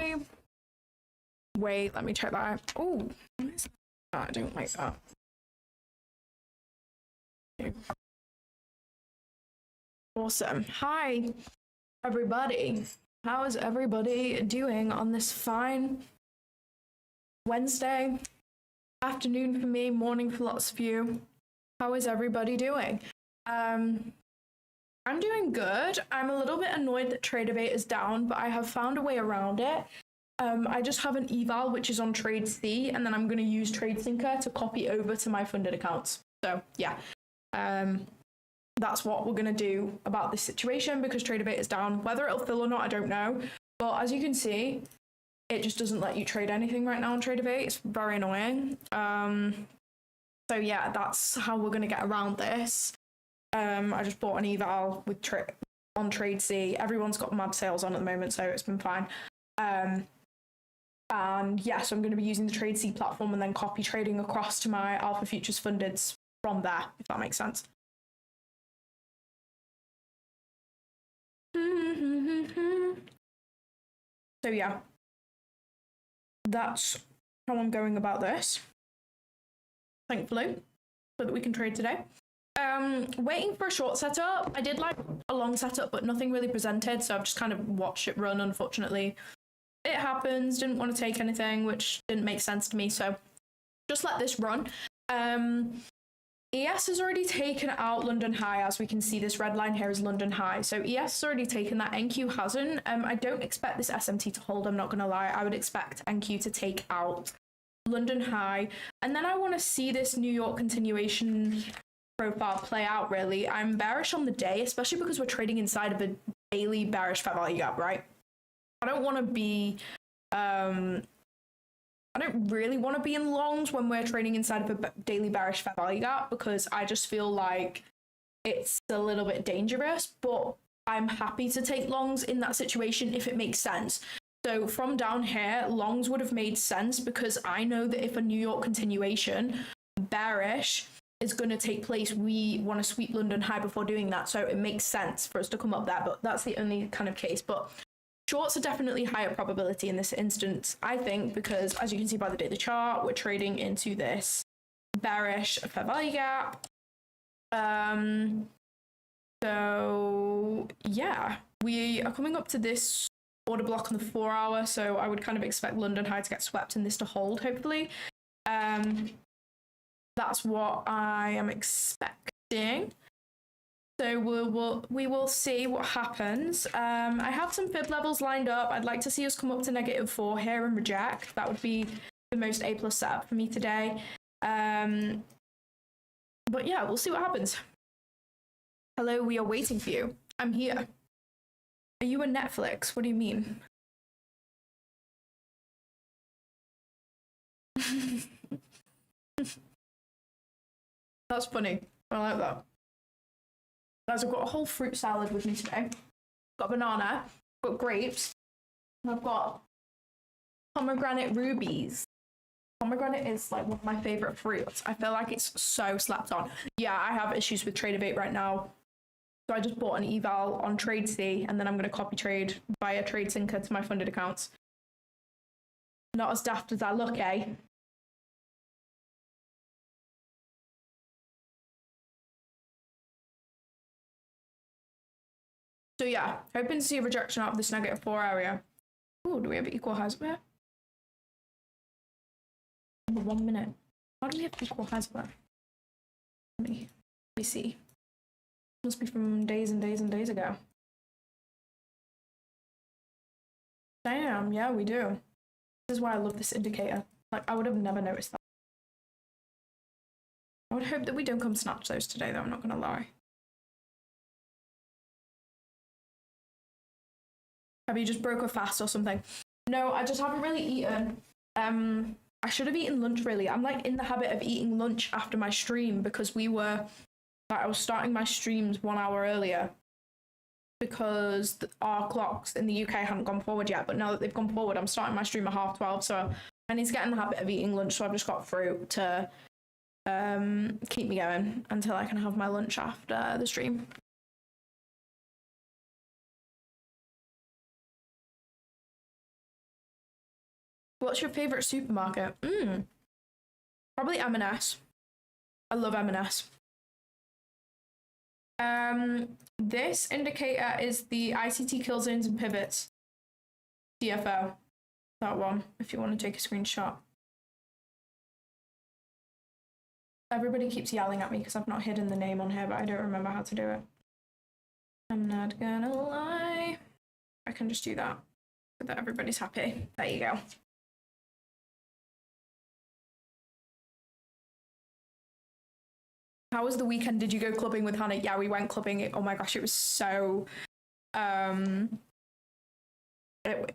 Hi. Wait, let me check that. Oh, I don't like that. Awesome. Hi, everybody. How is everybody doing on this fine Wednesday afternoon for me, morning for lots of you? How is everybody doing? I'm doing good. I'm a little bit annoyed that TradeAvate is down, but I have found a way around it. I just have an eval which is on Trade C, and then I'm going to use TradeSyncer to copy over to my funded accounts. So yeah, that's what we're going to do about this situation because TradeAvate is down. Whether it'll fill or not, I don't know. But as you can see, it just doesn't let you trade anything right now on TradeAvate. It's very annoying. So yeah, that's how we're going to get around this. I just bought an eval with on Trade C. Everyone's got mad sales on at the moment, so it's been fine. And yeah, so I'm going to be using the Trade C platform and then copy trading across to my Alpha Futures fundeds from there, if that makes sense. So yeah, that's how I'm going about this, thankfully, so that we can trade today. Waiting for a short setup. I did like a long setup, but nothing really presented, so I've just kind of watched it run, unfortunately. It happens, didn't want to take anything, which didn't make sense to me, so just let this run. ES has already taken out London High. As we can see, this red line here is London High. So ES has already taken that, NQ hasn't. I don't expect this SMT to hold, I'm not going to lie. I would expect NQ to take out London High. And then I want to see this New York continuation profile play out, really. I'm bearish on the day, especially because we're trading inside of a daily bearish fair value gap, right? I don't want to be, I don't really want to be in longs when we're trading inside of a daily bearish fair value gap because I just feel like it's a little bit dangerous, but I'm happy to take longs in that situation if it makes sense. So from down here, longs would have made sense because I know that if a New York continuation bearish is going to take place, we want to sweep London High before doing that. So it makes sense for us to come up there, but that's the only kind of case. But shorts are definitely higher probability in this instance, I think, because as you can see by the daily chart, we're trading into this bearish fair value gap. So yeah, we are coming up to this order block on the 4 hour, so I would kind of expect London High to get swept and this to hold, hopefully. That's what I am expecting. So we will see what happens. I have some fib levels lined up. I'd like to see us come up to -4 here and reject. That would be the most A+ setup for me today. But yeah, we'll see what happens. Hello, we are waiting for you. I'm here. Are you a Netflix? What do you mean? That's funny. I like that. Guys, I've got a whole fruit salad with me today. Got banana, got grapes, and I've got pomegranate rubies. Pomegranate is like one of my favorite fruits. I feel like it's so slept on. Yeah, I have issues with TradeAvate right now. So I just bought an eval on Trade C, and then I'm going to copy trade via TradeSyncer to my funded accounts. Not as daft as I look, eh? So yeah, hoping to see a rejection out of this -4 area. Oh, do we have equal highs there? 1 minute. How do we have equal highs there? Let me see. Must be from days and days and days ago. Damn, yeah, we do. This is why I love this indicator. Like, I would have never noticed that. I would hope that we don't come snatch those today, though, I'm not gonna lie. Have you just broke a fast or something? No, I just haven't really eaten. I should have eaten lunch, really. I'm like in the habit of eating lunch after my stream because I was starting my streams 1 hour earlier because our clocks in the UK hadn't gone forward yet. But now that they've gone forward, I'm starting my stream at 12:30. So I need to get in the habit of eating lunch. So I've just got fruit to keep me going until I can have my lunch after the stream. What's your favorite supermarket? Probably M&S. I love M&S. This indicator is the ICT kill zones and pivots. CFO. That one, if you want to take a screenshot. Everybody keeps yelling at me because I've not hidden the name on here, but I don't remember how to do it. I'm not gonna lie. I can just do that so that everybody's happy. There you go. How was the weekend? Did you go clubbing with Hannah? Yeah, we went clubbing. Oh my gosh, it was so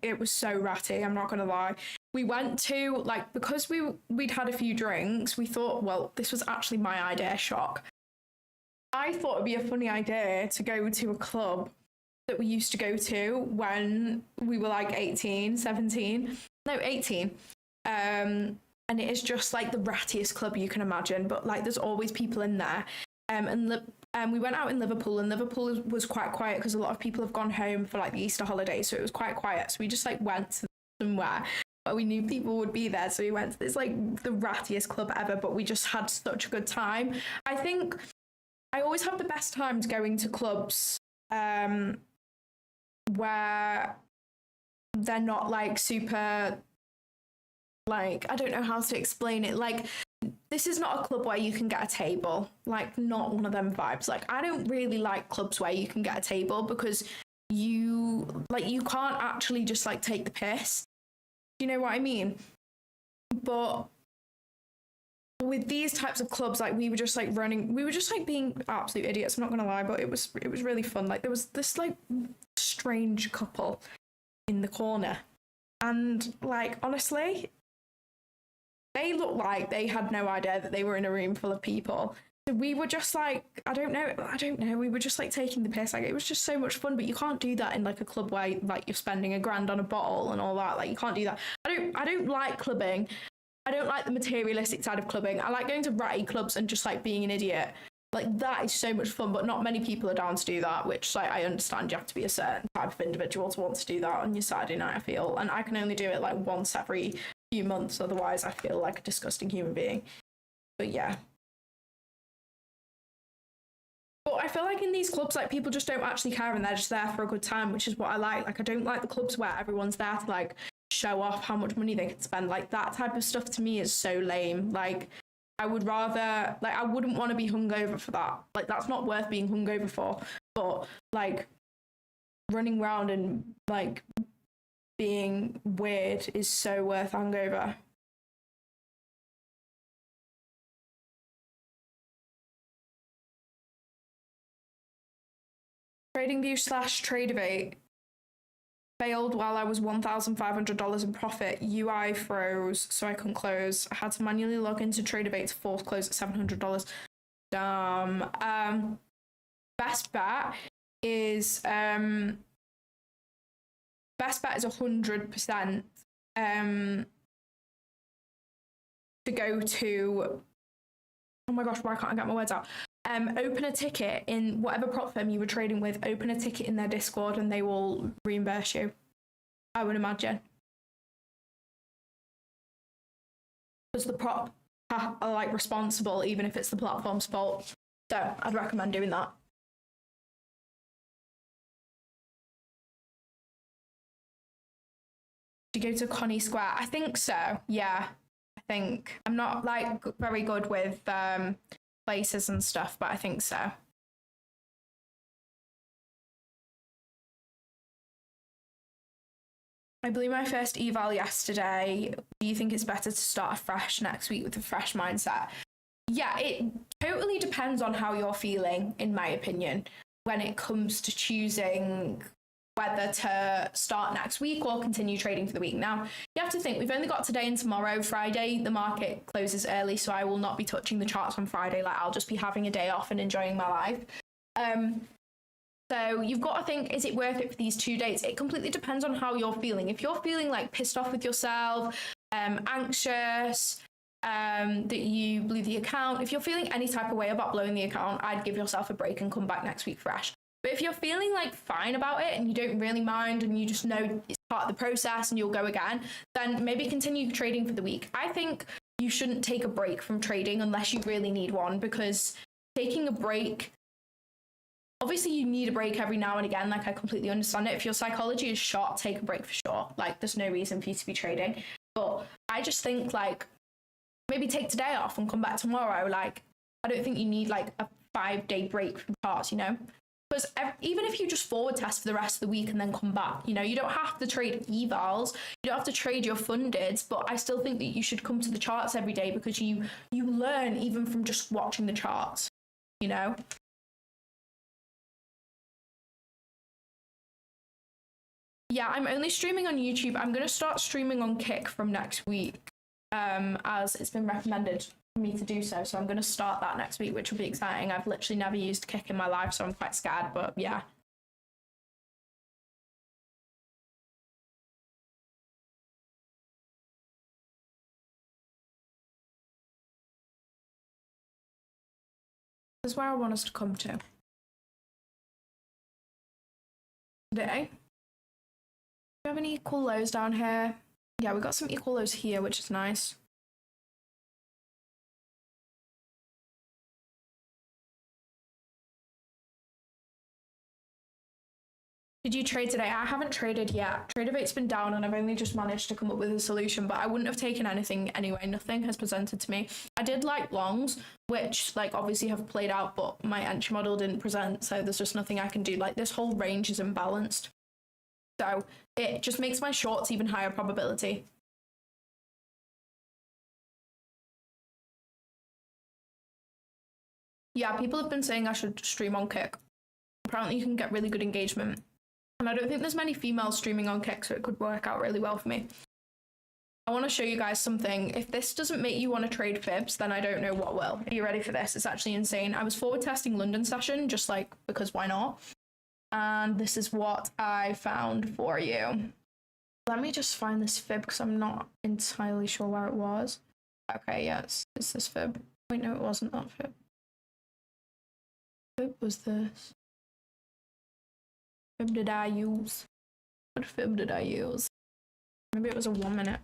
it was so ratty, I'm not gonna lie. We went to, like, because we'd had a few drinks, we thought, well, this was actually my idea, shock. I thought it'd be a funny idea to go to a club that we used to go to when we were like 18, 17, no, 18. And it is just like the rattiest club you can imagine, but like there's always people in there. And we went out in Liverpool, and Liverpool was quite quiet because a lot of people have gone home for like the Easter holidays, so it was quite quiet. So we just like went to somewhere, but we knew people would be there, so we went to this like the rattiest club ever, but we just had such a good time. I think I always have the best times going to clubs where they're not like super, like, I don't know how to explain it. Like, this is not a club where you can get a table, like not one of them vibes. Like, I don't really like clubs where you can get a table because you can't actually just like take the piss. Do you know what I mean? But with these types of clubs, like we were just like being absolute idiots, I'm not gonna lie, but it was really fun. Like there was this like strange couple in the corner, and like honestly, they looked like they had no idea that they were in a room full of people. So we were just like, I don't know, we were just like taking the piss. Like it was just so much fun, but you can't do that in like a club where like you're spending $1,000 on a bottle and all that. Like you can't do that. I don't like clubbing. I don't like the materialistic side of clubbing. I like going to ratty clubs and just like being an idiot. Like that is so much fun, but not many people are down to do that, which like I understand you have to be a certain type of individual to want to do that on your Saturday night, I feel. And I can only do it like once every few months, otherwise I feel like a disgusting human being. But yeah. But I feel like in these clubs, like people just don't actually care and they're just there for a good time, which is what I like. Like I don't like the clubs where everyone's there to like show off how much money they can spend. Like that type of stuff to me is so lame. Like I would rather, like I wouldn't want to be hungover for that. Like that's not worth being hungover for. But like running around and like being weird is so worth hungover. TradingView / Tradeovate failed while I was $1,500 in profit. UI froze, so I couldn't close. I had to manually log into Tradeovate to force close at $700. Damn. Best bet is 100% to go to, oh my gosh, why can't I get my words out? Open a ticket in whatever prop firm you were trading with, open a ticket in their Discord and they will reimburse you, I would imagine. Because the prop are like responsible even if it's the platform's fault. So I'd recommend doing that. Do you go to Connie Square? I think so, yeah. I think. I'm not like very good with places and stuff, but I think so. I blew my first eval yesterday. Do you think it's better to start afresh next week with a fresh mindset? Yeah, it totally depends on how you're feeling, in my opinion, when it comes to choosing whether to start next week or continue trading for the week. Now, you have to think, we've only got today and tomorrow. Friday, the market closes early, so I will not be touching the charts on Friday. Like, I'll just be having a day off and enjoying my life. So you've got to think, is it worth it for these 2 days? It completely depends on how you're feeling. If you're feeling like pissed off with yourself, anxious, that you blew the account, if you're feeling any type of way about blowing the account, I'd give yourself a break and come back next week fresh. But if you're feeling like fine about it and you don't really mind and you just know it's part of the process and you'll go again, then maybe continue trading for the week. I think you shouldn't take a break from trading unless you really need one, because taking a break, obviously you need a break every now and again. Like, I completely understand it. If your psychology is shot, take a break for sure. Like, there's no reason for you to be trading. But I just think, like, maybe take today off and come back tomorrow. Like, I don't think you need like a 5-day break from charts, you know? Because even if you just forward test for the rest of the week and then come back, you know, you don't have to trade evals, you don't have to trade your fundeds, but I still think that you should come to the charts every day, because you learn even from just watching the charts, you know? Yeah, I'm only streaming on YouTube. I'm going to start streaming on Kick from next week, as it's been recommended for me to do so. So I'm going to start that next week, which will be exciting. I've literally never used Kick in my life, so I'm quite scared, but yeah. This is where I want us to come to today. Do we have any equal lows down here? Yeah, we got some equal lows here, which is nice. Did you trade today? I haven't traded yet. Trader rate's been down and I've only just managed to come up with a solution, but I wouldn't have taken anything anyway. Nothing has presented to me. I did like longs, which like obviously have played out, but my entry model didn't present, so there's just nothing I can do. Like, this whole range is imbalanced. So it just makes my shorts even higher probability. Yeah, people have been saying I should stream on Kick. Apparently you can get really good engagement. And I don't think there's many females streaming on Kick, so it could work out really well for me. I want to show you guys something. If this doesn't make you want to trade fibs, then I don't know what will. Are you ready for this? It's actually insane. I was forward testing London session, just like, because why not? And this is what I found for you. Let me just find this fib, because I'm not entirely sure where it was. Okay, yes, it's this fib. Wait, no, it wasn't that fib. Fib was this. Fib did I use? What fib did I use? Maybe it was a 1 minute.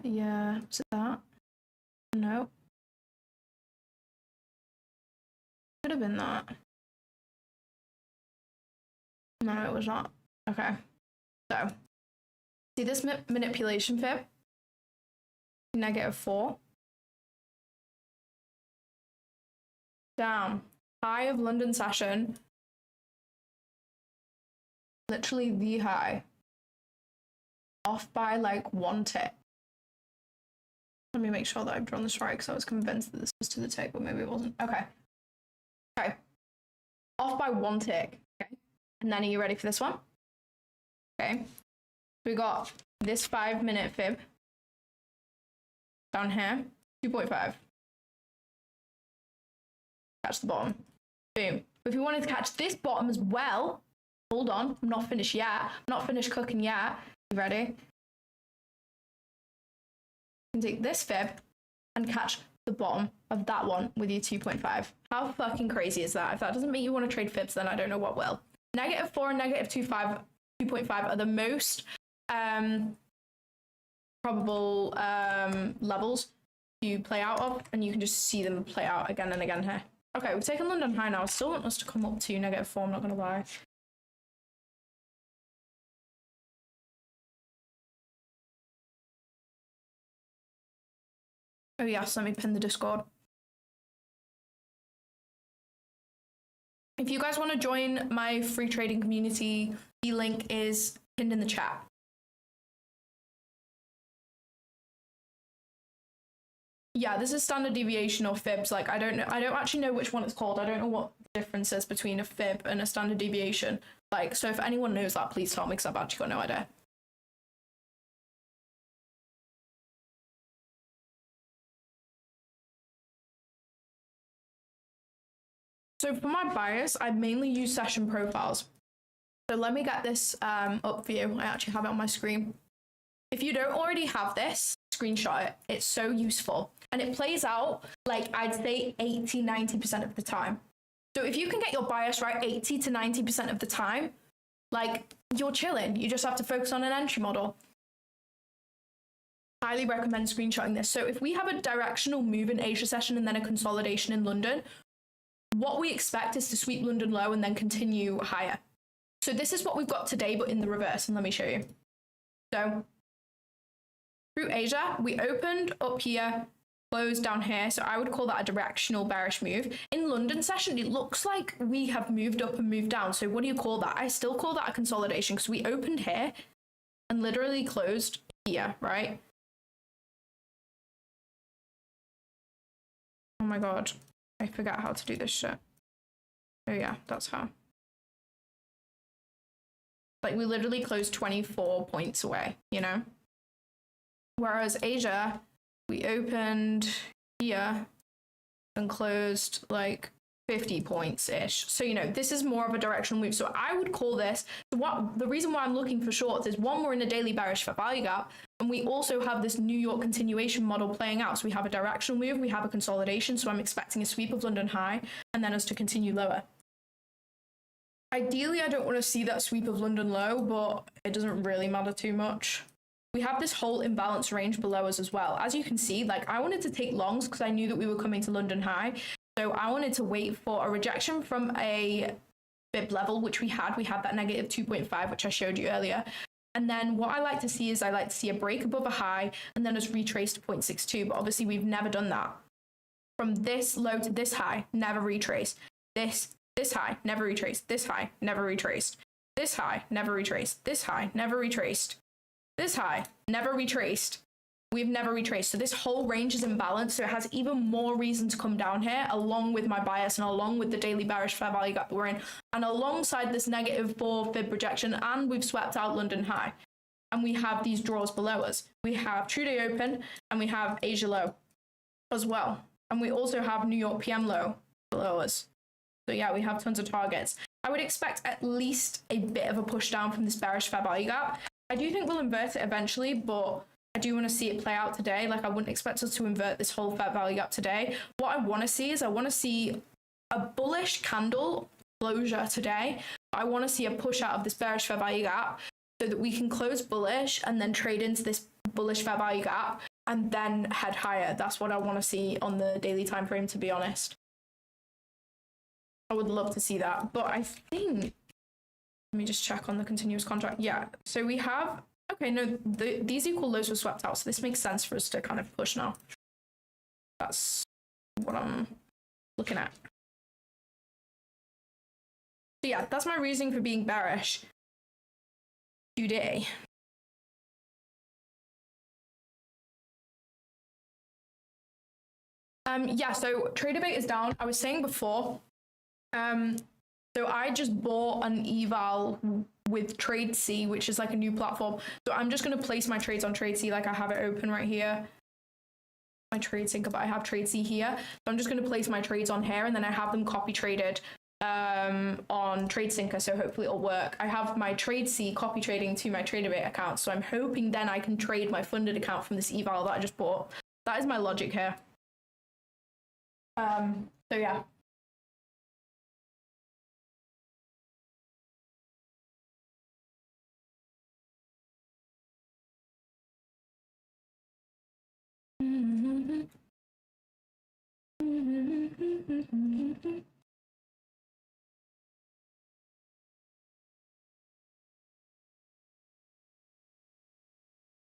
Yeah, was it that? No. Could have been that. No, it was not. Okay. So, see this manipulation fib? -4. Down. High of London session. Literally the high. Off by like 1 tick. Let me make sure that I've drawn this right, because I was convinced that this was to the tick, but maybe it wasn't. Okay. Okay. Off by 1 tick. Okay. And then are you ready for this one? Okay. We got this 5-minute fib down here. 2.5. Catch the bottom. Boom. But if you wanted to catch this bottom as well, hold on, I'm not finished yet. I'm not finished cooking yet. You ready? You can take this fib and catch the bottom of that one with your 2.5. How fucking crazy is that? If that doesn't make you want to trade fibs, then I don't know what will. -4 and -2.5 are the most probable levels to play out of, and you can just see them play out again and again here. Okay, we've taken London high now. I still want us to come up to -4, I'm not going to lie. Oh yes, let me pin the Discord. If you guys want to join my free trading community, the link is pinned in the chat. Yeah, this is standard deviation or fibs. Like, I don't actually know which one it's called. I don't know what the difference is between a fib and a standard deviation. Like, so if anyone knows that, please tell me, because I've actually got no idea. So for my bias, I mainly use session profiles. So let me get this up for you. I actually have it on my screen. If you don't already have this, screenshot it. It's so useful. And it plays out like I'd say 80, 90% of the time. So if you can get your bias right 80 to 90% of the time, like you're chilling. You just have to focus on an entry model. Highly recommend screenshotting this. So if we have a directional move in Asia session and then a consolidation in London, what we expect is to sweep London low and then continue higher. So this is what we've got today, but in the reverse. And let me show you. So through Asia, we opened up here, closed down here. So I would call that a directional bearish move. In London session, it looks like we have moved up and moved down. So what do you call that? I still call that a consolidation because we opened here and literally closed here, right? Oh my God, I forgot how to do this shit. Oh yeah, that's how. Like we literally closed 24 points away, you know? Whereas Asia, we opened here and closed like 50 points-ish. So, you know, this is more of a directional move. So I would call this, the reason why I'm looking for shorts is one, we're in a daily bearish for value gap, and we also have this New York continuation model playing out. So we have a directional move, we have a consolidation, so I'm expecting a sweep of London high, and then us to continue lower. Ideally, I don't want to see that sweep of London low, but it doesn't really matter too much. We have this whole imbalance range below us as well. As you can see, like I wanted to take longs because I knew that we were coming to London high. So I wanted to wait for a rejection from a fib level, which we had. We had that negative 2.5, which I showed you earlier. And then what I like to see is I like to see a break above a high and then us retrace to 0.62. But obviously we've never done that. From this low to this high, never retrace. This high, never retraced. This high, never retraced. This high, never retraced. This high, never retraced. This high, never retraced. We've never retraced. So this whole range is imbalanced. So it has even more reason to come down here, along with my bias and along with the daily bearish fair value gap that we're in, and alongside this negative 4 fib rejection, and we've swept out London high. And we have these draws below us. We have true day open and we have Asia low as well. And we also have New York PM low below us. So yeah, we have tons of targets. I would expect at least a bit of a push down from this bearish fair value gap. I do think we'll invert it eventually, but I do want to see it play out today. Like I wouldn't expect us to invert this whole fair value gap today. What I want to see is I want to see a bullish candle closure today. I want to see a push out of this bearish fair value gap so that we can close bullish and then trade into this bullish fair value gap and then head higher. That's what I want to see on the daily time frame, to be honest. I would love to see that, but I think, let me just check on the continuous contract. Yeah, so we have, okay, no, these equal lows were swept out, so this makes sense for us to kind of push now. That's what I'm looking at. So yeah, that's my reasoning for being bearish today. Yeah, so trader bait is down. I was saying before, so I just bought an eval with Trade C, which is like a new platform. So I'm just going to place my trades on Trade C, like I have it open right here. My trade sync, but I have Trade C here. So I'm just going to place my trades on here, and then I have them copy traded on Trade Syncer, so hopefully it'll work. I have my Trade C copy trading to my TraderBait account, so I'm hoping then I can trade my funded account from this eval that I just bought. That is my logic here. So yeah.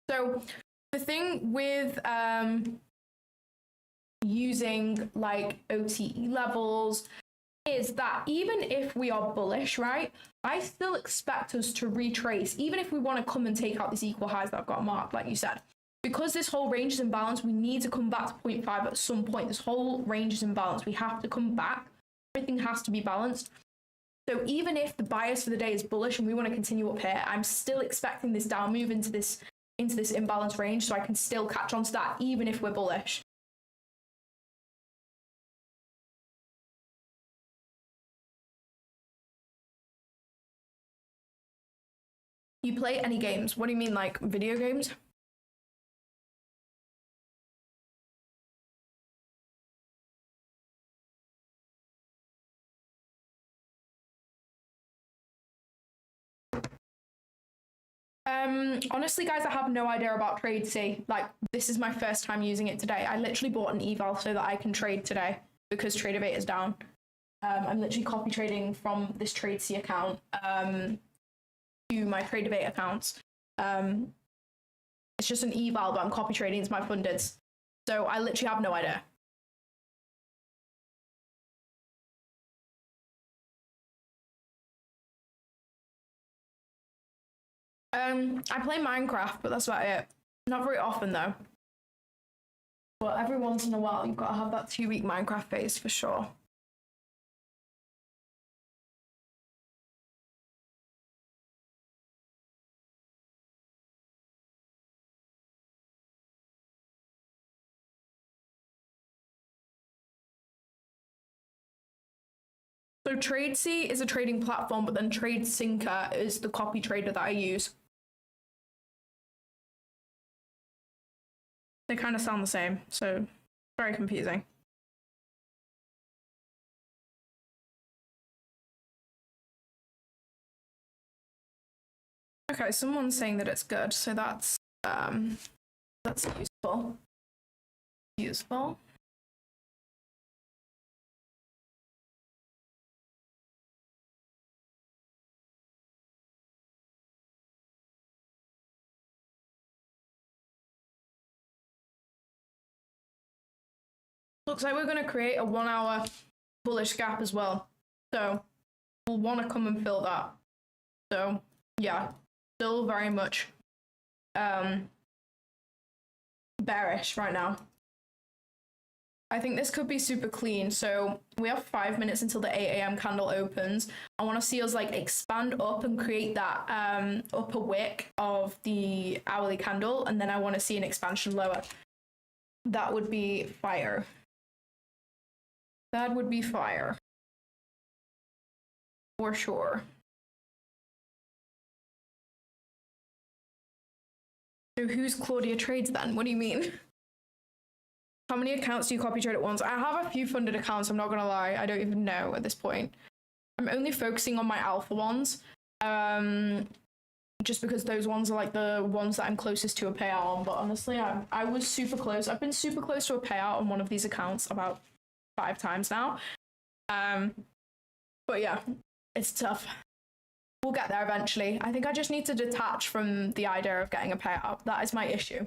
So the thing with using like OTE levels is that even if we are bullish, right, I still expect us to retrace, even if we want to come and take out these equal highs that I've got marked, like you said. Because this whole range is in balance, we need to come back to 0.5 at some point. This whole range is in balance. We have to come back. Everything has to be balanced. So even if the bias for the day is bullish and we want to continue up here, I'm still expecting this down move into this imbalance range, so I can still catch on to that even if we're bullish. You play any games? What do you mean, like video games? Honestly, guys, I have no idea about TradeC. Like, this is my first time using it today. I literally bought an eval so that I can trade today because Tradeovate is down. I'm literally copy trading from this TradeC account to my Tradeovate accounts. It's just an eval, but I'm copy trading into my fundeds. So I literally have no idea. I play Minecraft, but that's about it. Not very often though. But every once in a while, you've got to have that 2-week Minecraft phase for sure. So TradeC is a trading platform, but then TradeSyncer is the copy trader that I use. They kind of sound the same, so very confusing. Okay, someone's saying that it's good, so that's useful. Useful. Looks like we're going to create a 1-hour bullish gap as well. So we'll want to come and fill that. So yeah, still very much bearish right now. I think this could be super clean. So we have 5 minutes until the 8 a.m. candle opens. I want to see us like expand up and create that upper wick of the hourly candle. And then I want to see an expansion lower. That would be fire. That would be fire. For sure. So who's Claudia Trades then? What do you mean? How many accounts do you copy trade at once? I have a few funded accounts, I'm not gonna lie. I don't even know at this point. I'm only focusing on my alpha ones. Just because those ones are like the ones that I'm closest to a payout on. But honestly, I was super close. I've been super close to a payout on one of these accounts about 5 times now. But yeah, it's tough. We'll get there eventually. I think I just need to detach from the idea of getting a payout. That is my issue.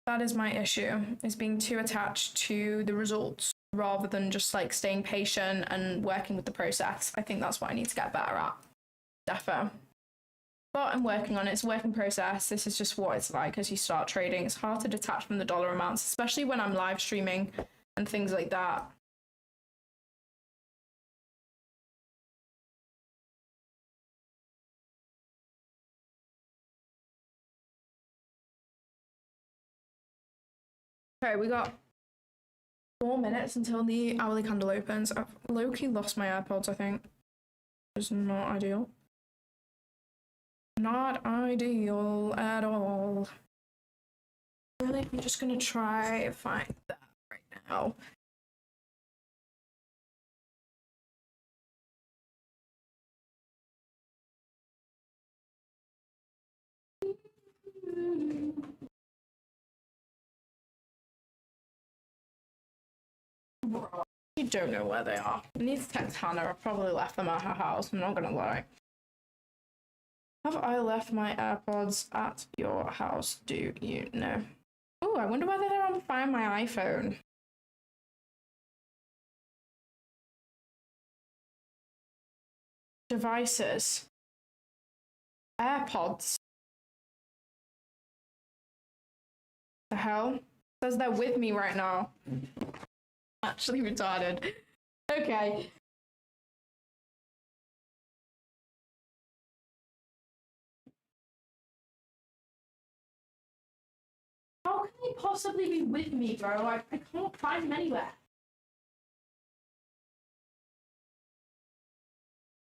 That is my issue, is being too attached to the results rather than just like staying patient and working with the process. I think that's what I need to get better at. Defo. But I'm working on it. It's a working process. This is just what it's like as you start trading. It's hard to detach from the dollar amounts, especially when I'm live streaming and things like that. Okay, we got 4 minutes until the hourly candle opens. I've low-key lost my AirPods, I think. It's not ideal. Not ideal at all. Really, I'm just gonna try and find that right now. I don't know where they are. I need to text Hannah. I probably left them at her house. I'm not gonna lie. Have I left my AirPods at your house? Do you know? Oh, I wonder whether they're on Find My iPhone. Devices. AirPods. The hell? It says they're with me right now. Actually retarded. Okay. How can they possibly be with me, bro? I can't find them anywhere.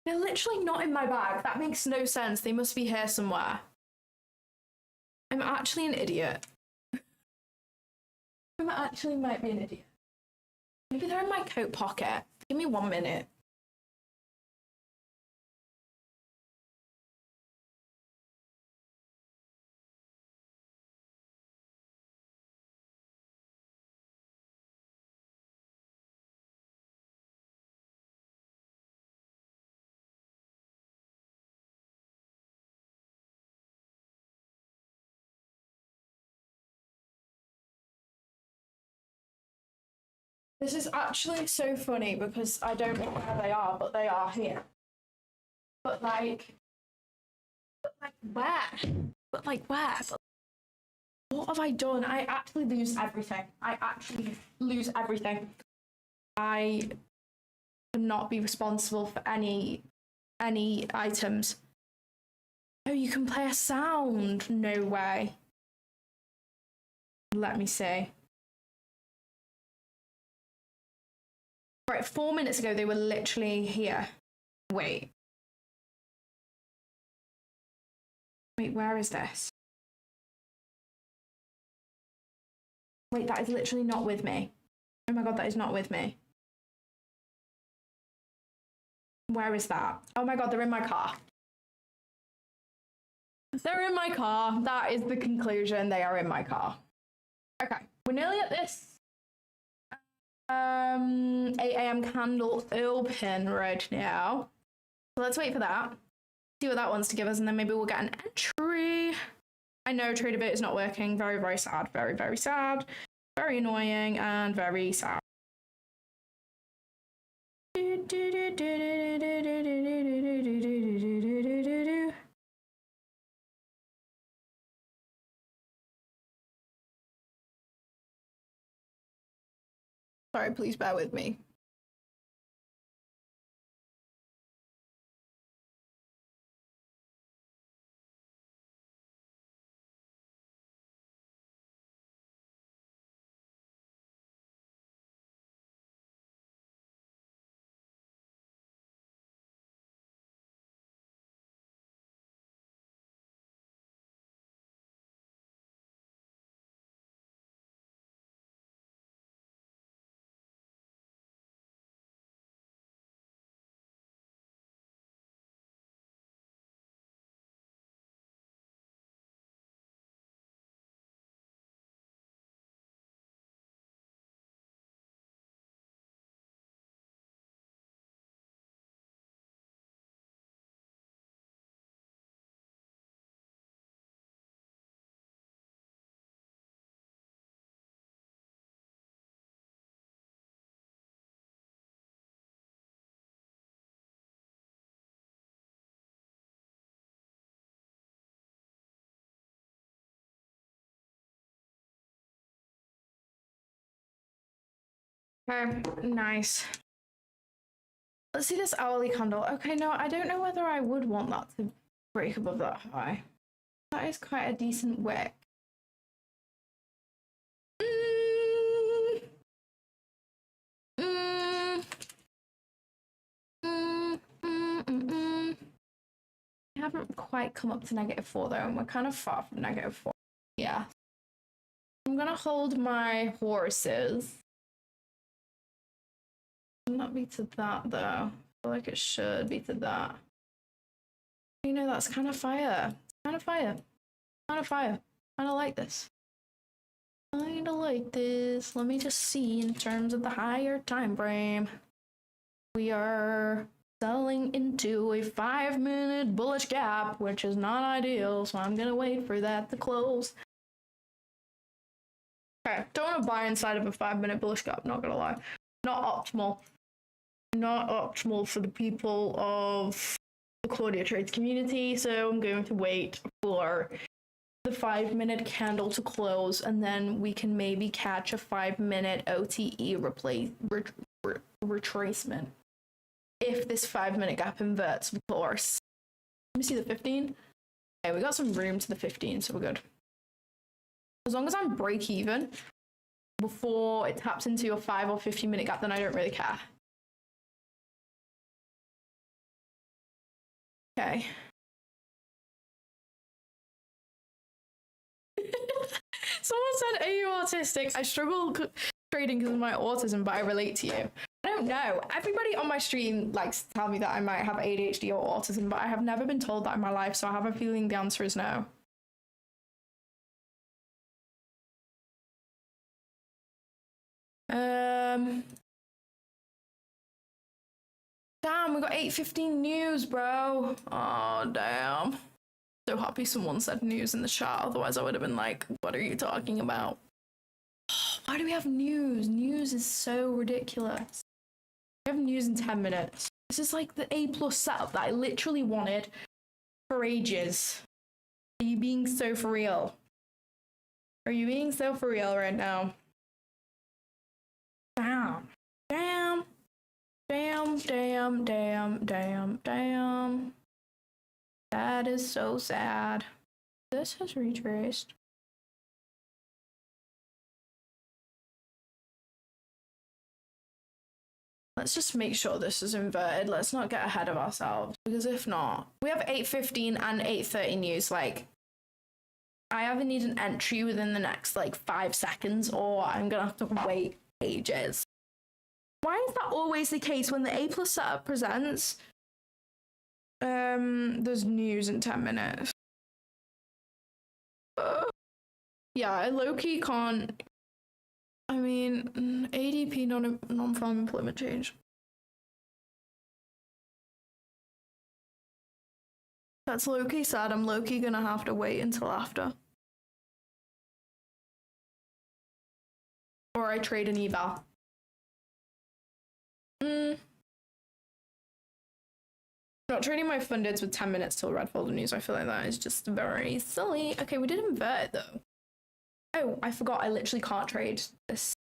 They're literally not in my bag. That makes no sense. They must be here somewhere. I'm actually an idiot. I actually might be an idiot. Maybe they're in my coat pocket. Give me 1 minute. This is actually so funny because I don't know where they are, but they are here. But like where? But like where? But what have I done? I actually lose everything. I cannot be responsible for any items. Oh, you can play a sound. No way. Let me see. Right, 4 minutes ago they were literally here. Wait, where is this? Wait, that is literally not with me. Oh my god, that is not with me. Where is that? Oh my god, they're in my car. They're in my car. That is the conclusion. They are in my car. Okay, we're nearly at this 8 a.m. candle open right now. So let's wait for that. See what that wants to give us, and then maybe we'll get an entry. I know TraderBit is not working. Very, very sad. Very, very sad. Very annoying and very sad. Sorry, please bear with me. Okay, nice. Let's see this hourly candle. Okay, no, I don't know whether I would want that to break above that high. That is quite a decent wick. We haven't quite come up to -4 though, and we're kind of far from -4. Yeah. I'm gonna hold my horses. Not be to that though. I feel like it should be to that. You know, that's kind of fire. Kind of fire. Kind of fire. Kind of like this. Kind of like this. Let me just see in terms of the higher time frame. We are selling into a 5-minute bullish gap, which is not ideal, so I'm gonna wait for that to close. Okay, don't want to buy inside of a 5-minute bullish gap, not gonna lie. Not optimal. Not optimal for the people of the Claudia trades community, so I'm going to wait for the 5-minute candle to close, and then we can maybe catch a 5-minute OTE retracement. If this 5-minute gap inverts, of course. Let me see the 15. Okay, we got some room to the 15, so we're good. As long as I'm break even before it taps into a 5 or 15-minute gap, then I don't really care. Okay. Someone said, are you autistic? I struggle trading because of my autism, but I relate to you. I don't know. Everybody on my stream likes to tell me that I might have ADHD or autism, but I have never been told that in my life, so I have a feeling the answer is no. Damn, we got 8:15 news, bro. Oh, damn. So happy someone said news in the chat, otherwise I would have been like, what are you talking about? Why do we have news? News is so ridiculous. We have news in 10 minutes. This is like the A+ setup that I literally wanted for ages. Are you being so for real? Are you being so for real right now? Damn. Damn. Damn, damn, damn, damn, damn. That is so sad. This has retraced. Let's just make sure this is inverted. Let's not get ahead of ourselves, because if not, we have 8:15 and 8:30 news. Like, I either need an entry within the next like 5 seconds, or I'm gonna have to wait ages. Why is that always the case when the A+ setup presents? There's news in 10 minutes. Yeah, I low-key can't. I mean, ADP non-farm employment change. That's low-key sad. I'm low-key gonna have to wait until after. Or I trade an eval. Not trading my fundeds with 10 minutes till red folder news. I feel like that is just very silly. Okay, we did invert it though. Oh, I forgot I literally can't trade this.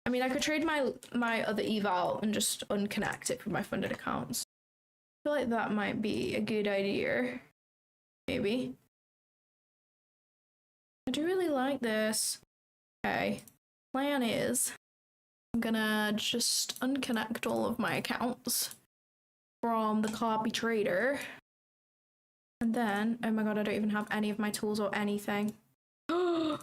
I mean, I could trade my other eval and just unconnect it from my funded accounts. I feel like that might be a good idea. Maybe. I do really like this. Okay. Plan is I'm gonna just unconnect all of my accounts from the copy trader. And then, oh my god, I don't even have any of my tools or anything. No!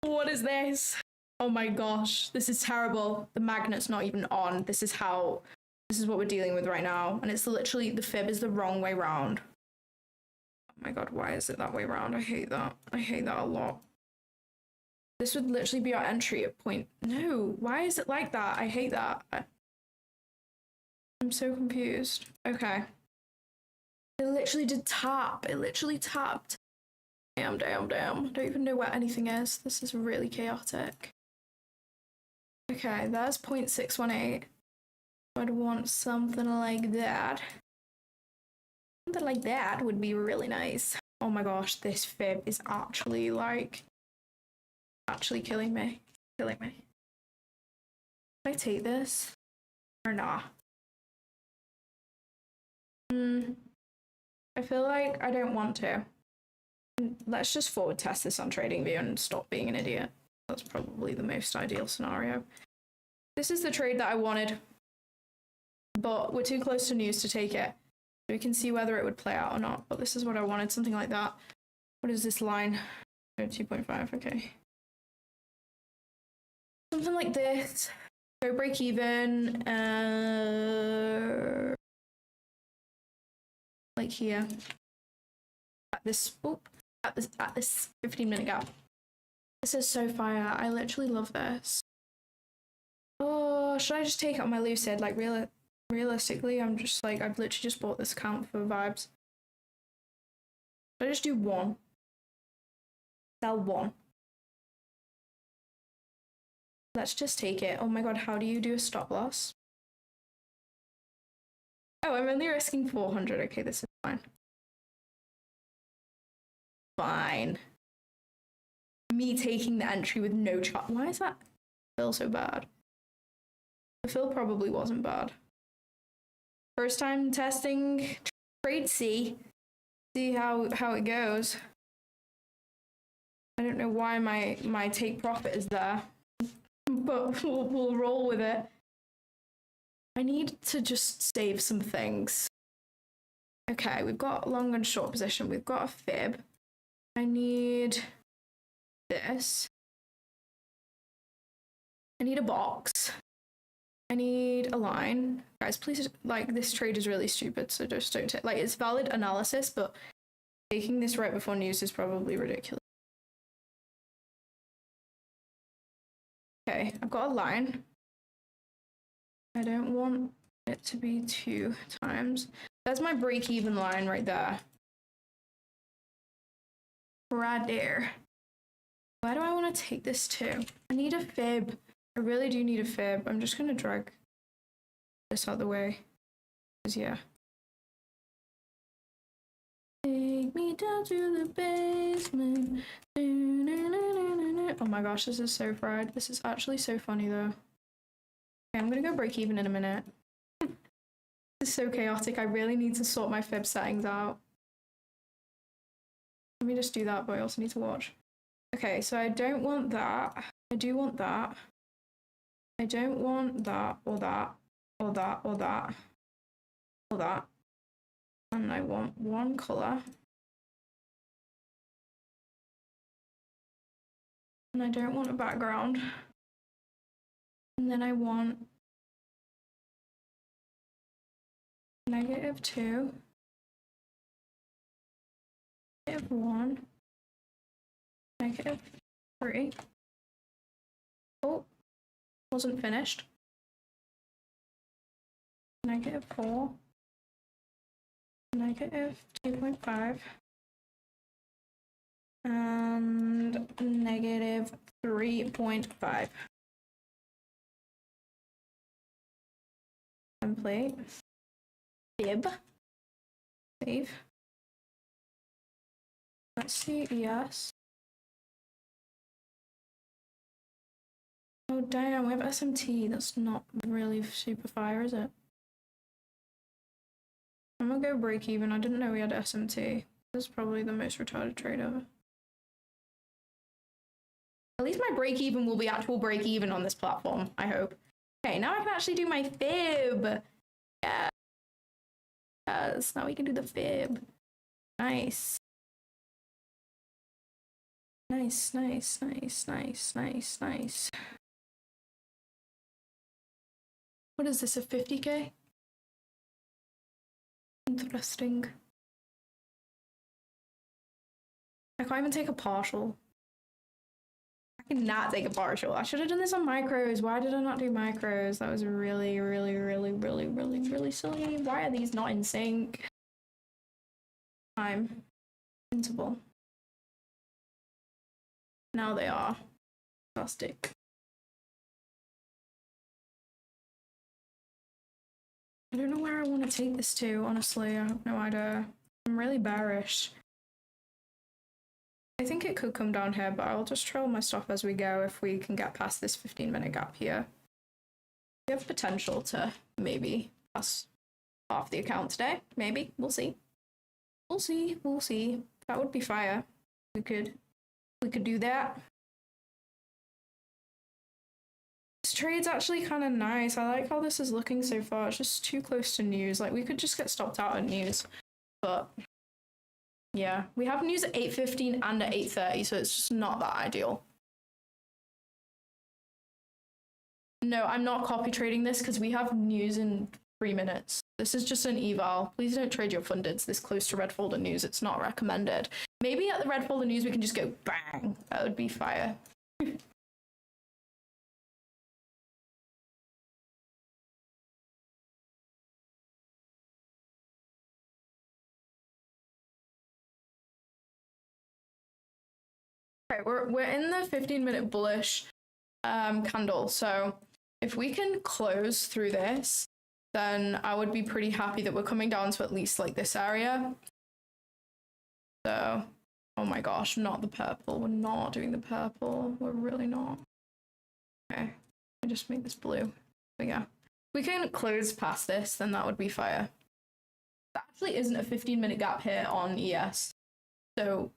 What is this? Oh my gosh, this is terrible. The magnet's not even on. This is what we're dealing with right now. And it's literally, the fib is the wrong way round. Oh my god, why is it that way round? I hate that. I hate that a lot. This would literally be our entry at point. No, why is it like that? I hate that. I'm so confused. Okay. It literally did tap. It literally tapped. Damn, damn, damn. I don't even know where anything is. This is really chaotic. Okay, there's 0.618. I'd want something like that. Something like that would be really nice. Oh my gosh, this fib is actually killing me. Killing me. Can I take this? Or nah? I feel like I don't want to. Let's just forward test this on TradingView and stop being an idiot. That's probably the most ideal scenario. This is the trade that I wanted, but we're too close to news to take it. So we can see whether it would play out or not, but this is what I wanted, something like that. What is this line? 2.5, okay. Something like this. Go break even. Like here. At this 15-minute gap. This is so fire. I literally love this. Oh, should I just take it on my Lucid? Like, realistically, I'm just like, I've literally just bought this account for vibes. Should I just do one? Sell one. Let's just take it. Oh my god, how do you do a stop loss? Oh, I'm only risking 400. Okay, this is fine. Fine. Me taking the entry with no chart. Why is that fill so bad? The fill probably wasn't bad. First time testing trade C. See how it goes. I don't know why my take profit is there, but we'll roll with it. I need to just save some things. Okay, we've got long and short position. We've got a fib. I need this. I need a box. I need a line. Guys, please, like, this trade is really stupid, so just don't take, like, it's valid analysis, but taking this right before news is probably ridiculous. Okay, I've got a line. I don't want it to be 2 times. That's my break-even line right there. Right there. Where do I want to take this to? I I need a fib. I really do need a fib. I'm just gonna drag this out of the way. Because yeah. Take me down to the basement. Oh my gosh, this is so fried. This is actually so funny though. Okay, I'm gonna go break even in a minute. This is so chaotic. I really need to sort my fib settings out. Let me just do that, but I also need to watch. Okay, so I don't want that. I do want that. I don't want that, or that, or that, or that, or that. And I want one colour. And I don't want a background. And then I want -2, -1, -3. Oh, wasn't finished. -4, -2.5, and -3.5. Template. Fib. Save. Let's see, yes. Oh damn, we have SMT. That's not really super fire, is it? I'm gonna go break even. I didn't know we had SMT. This is probably the most retarded trade ever. At least my break even will be actual break even on this platform, I hope. Okay, now I can actually do my fib. Yeah. Yes, now we can do the fib. Nice. Nice, nice, nice, nice, nice, nice. What is this, a 50k? Interesting. I can't even take a partial. I cannot take a partial. I should have done this on micros. Why did I not do micros? That was really, really, really, really, really, really silly. Why are these not in sync? Time. Interval. Now they are. Fantastic. I don't know where I want to take this to, honestly. I have no idea. I'm really bearish. I think it could come down here, but I'll just trail my stuff as we go if we can get past this 15-minute gap here. We have potential to maybe pass half the account today. Maybe. We'll see. We'll see. We'll see. That would be fire. We could do that. This trade's actually kind of nice. I like how this is looking so far. It's just too close to news. Like, we could just get stopped out at news. But yeah, we have news at 8:15 and at 8:30, so it's just not that ideal. No, I'm not copy trading this because we have news in 3 minutes. This is just an eval. Please don't trade your fundeds this close to red folder news. It's not recommended. Maybe at the red folder news we can just go bang. That would be fire. Okay, we're in the 15-minute bullish candle. So if we can close through this, then I would be pretty happy that we're coming down to at least like this area. So, oh my gosh, not the purple. We're not doing the purple. We're really not. Okay, I just make this blue. But yeah, if we can close past this, then that would be fire. There actually isn't a 15-minute gap here on ES. So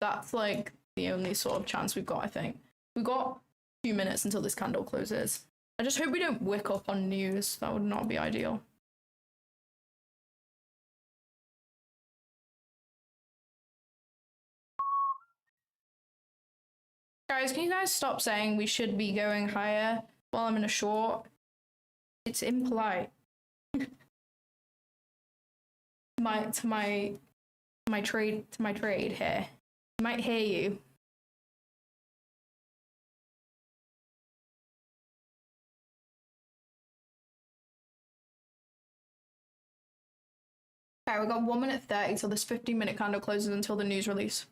that's like the only sort of chance we've got, I think. We've got 2 minutes until this candle closes. I just hope we don't wick up on news. That would not be ideal. Guys, can you guys stop saying we should be going higher while I'm in a short? It's impolite. to my trade here. I might hear you. Okay, we've got 1 minute 30 till this 15-minute candle closes until the news release.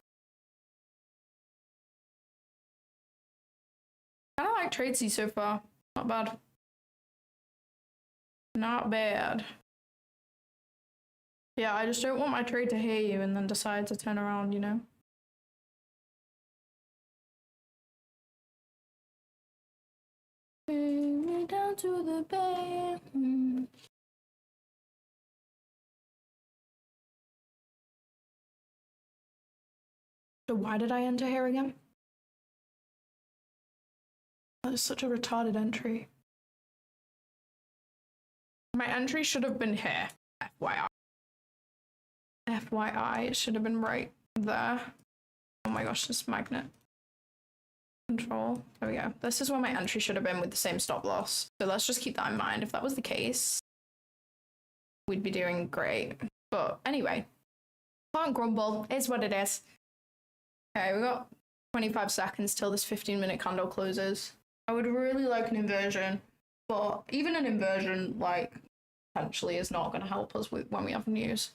like tradesy so far. Not bad. Not bad. Yeah, I just don't want my trade to hear you and then decide to turn around, you know? Bring me down to the bay. So why did I enter here again? That is such a retarded entry. My entry should have been here, FYI. FYI, it should have been right there. Oh my gosh, this magnet. Control. There we go. This is where my entry should have been with the same stop loss. So let's just keep that in mind. If that was the case, we'd be doing great. But anyway, can't grumble. It's what it is. Okay, we got 25 seconds till this 15-minute candle closes. I would really like an inversion, but even an inversion, like, potentially is not going to help us with when we have news.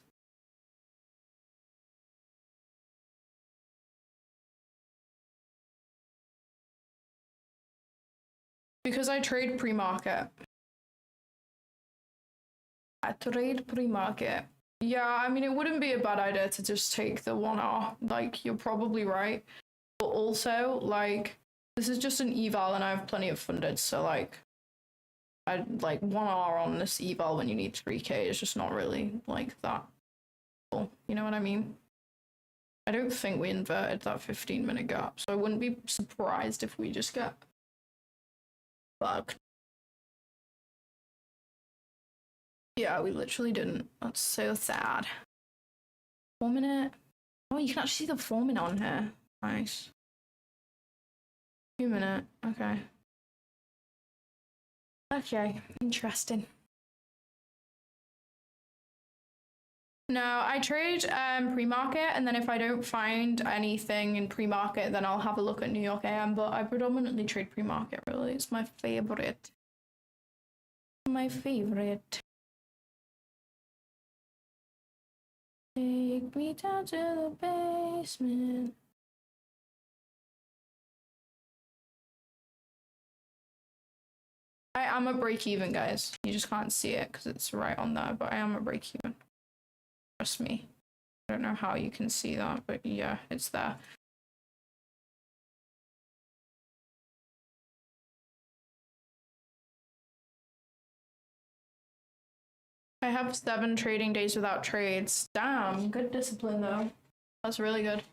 Because I trade pre-market. I trade pre-market. Yeah, I mean, it wouldn't be a bad idea to just take the 1R. Like, you're probably right. But also, like, this is just an eval and I have plenty of funded, so, like, like 1R on this eval when you need 3k is just not really, like, that cool. You know what I mean? I don't think we inverted that 15-minute gap, so I wouldn't be surprised if we just get bugged. Yeah, we literally didn't. That's so sad. 4-minute. Oh, you can actually see the 4-minute on here. Nice. 2-minute. Okay. Okay, interesting. No, I trade pre-market, and then if I don't find anything in pre-market, then I'll have a look at New York AM, but I predominantly trade pre-market, really. It's my favorite. My favorite. Take me down to the basement. I am a break-even, guys. You just can't see it because it's right on there, but I am a break-even. Trust me. I don't know how you can see that, but yeah, it's there. I have 7 trading days without trades. Damn, good discipline though. That's really good.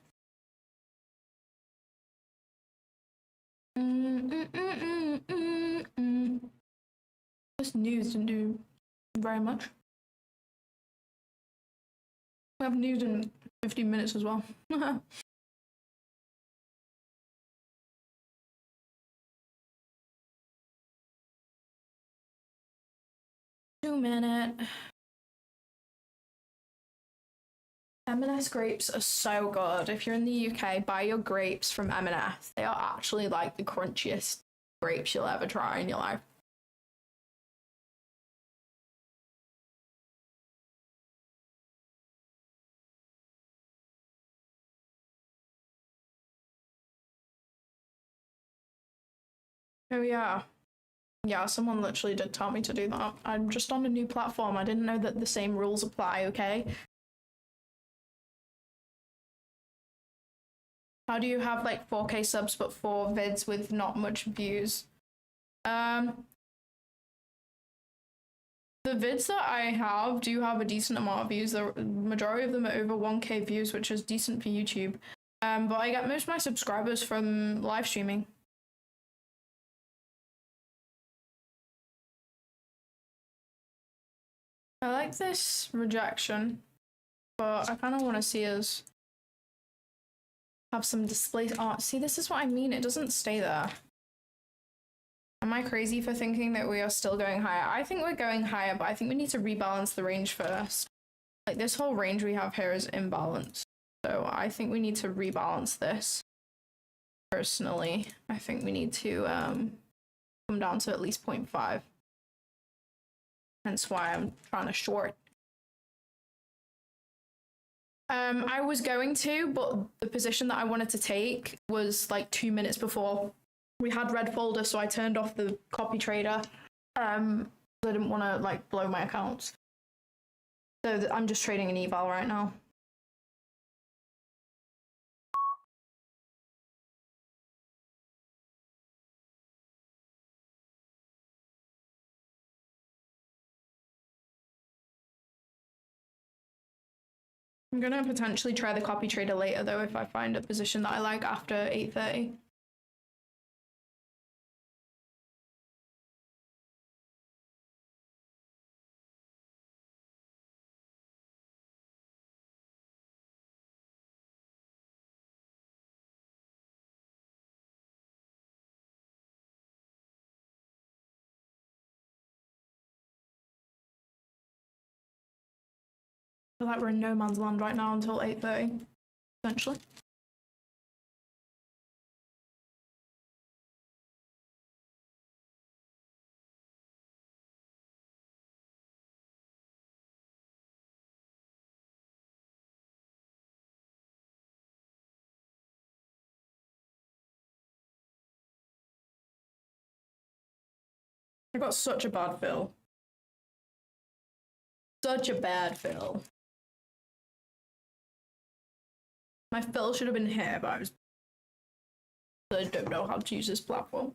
This news didn't do very much. We have news in 15 minutes as well. 2-minute. M&S grapes are so good. If you're in the UK, buy your grapes from M&S. They are actually like the crunchiest grapes you'll ever try in your life. Oh yeah. Yeah, someone literally did tell me to do that. I'm just on a new platform. I didn't know that the same rules apply, okay? How do you have like 4k subs but 4 vids with not much views? The vids that I have do have a decent amount of views. The majority of them are over 1k views, which is decent for YouTube. But I get most of my subscribers from live streaming. I like this rejection, but I kind of want to see us have some display art. See, this is what I mean. It doesn't stay there. Am I crazy for thinking that we are still going higher? I think we're going higher, but I think we need to rebalance the range first. Like, this whole range we have here is imbalanced. So I think we need to rebalance this. Personally, I think we need to come down to at least 0.5. Hence why I'm trying to short. I was going to, but the position that I wanted to take was like 2 minutes before we had red folder, so I turned off the copy trader. I didn't want to like blow my accounts. So I'm just trading an eval right now. I'm gonna potentially try the copy trader later though if I find a position that I like after 8:30. I feel like we're in no man's land right now until 8:30, essentially. I got such a bad fill. Such a bad fill. My fill should have been here, but I don't know how to use this platform.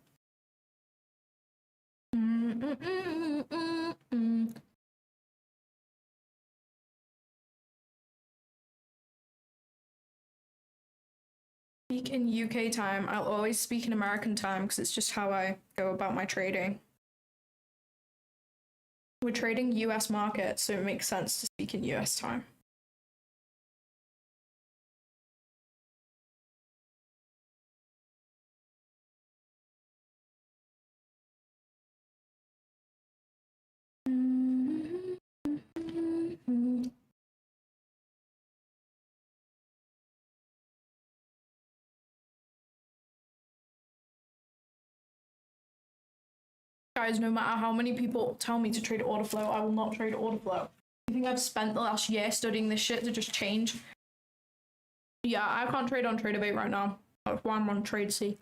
Speak in UK time. I'll always speak in American time because it's just how I go about my trading. We're trading US market, so it makes sense to speak in US time. Guys, no matter how many people tell me to trade order flow, I will not trade order flow. You think I've spent the last year studying this shit to just change? Yeah, I can't trade on TraderBait right now. That's why I'm on TradeC.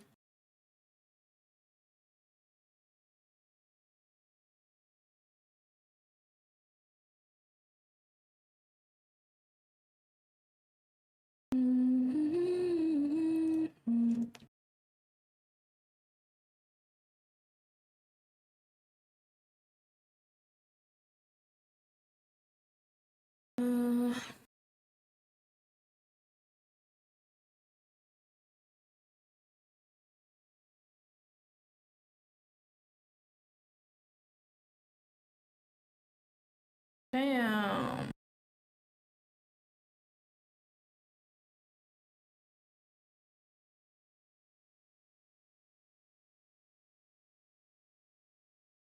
Damn.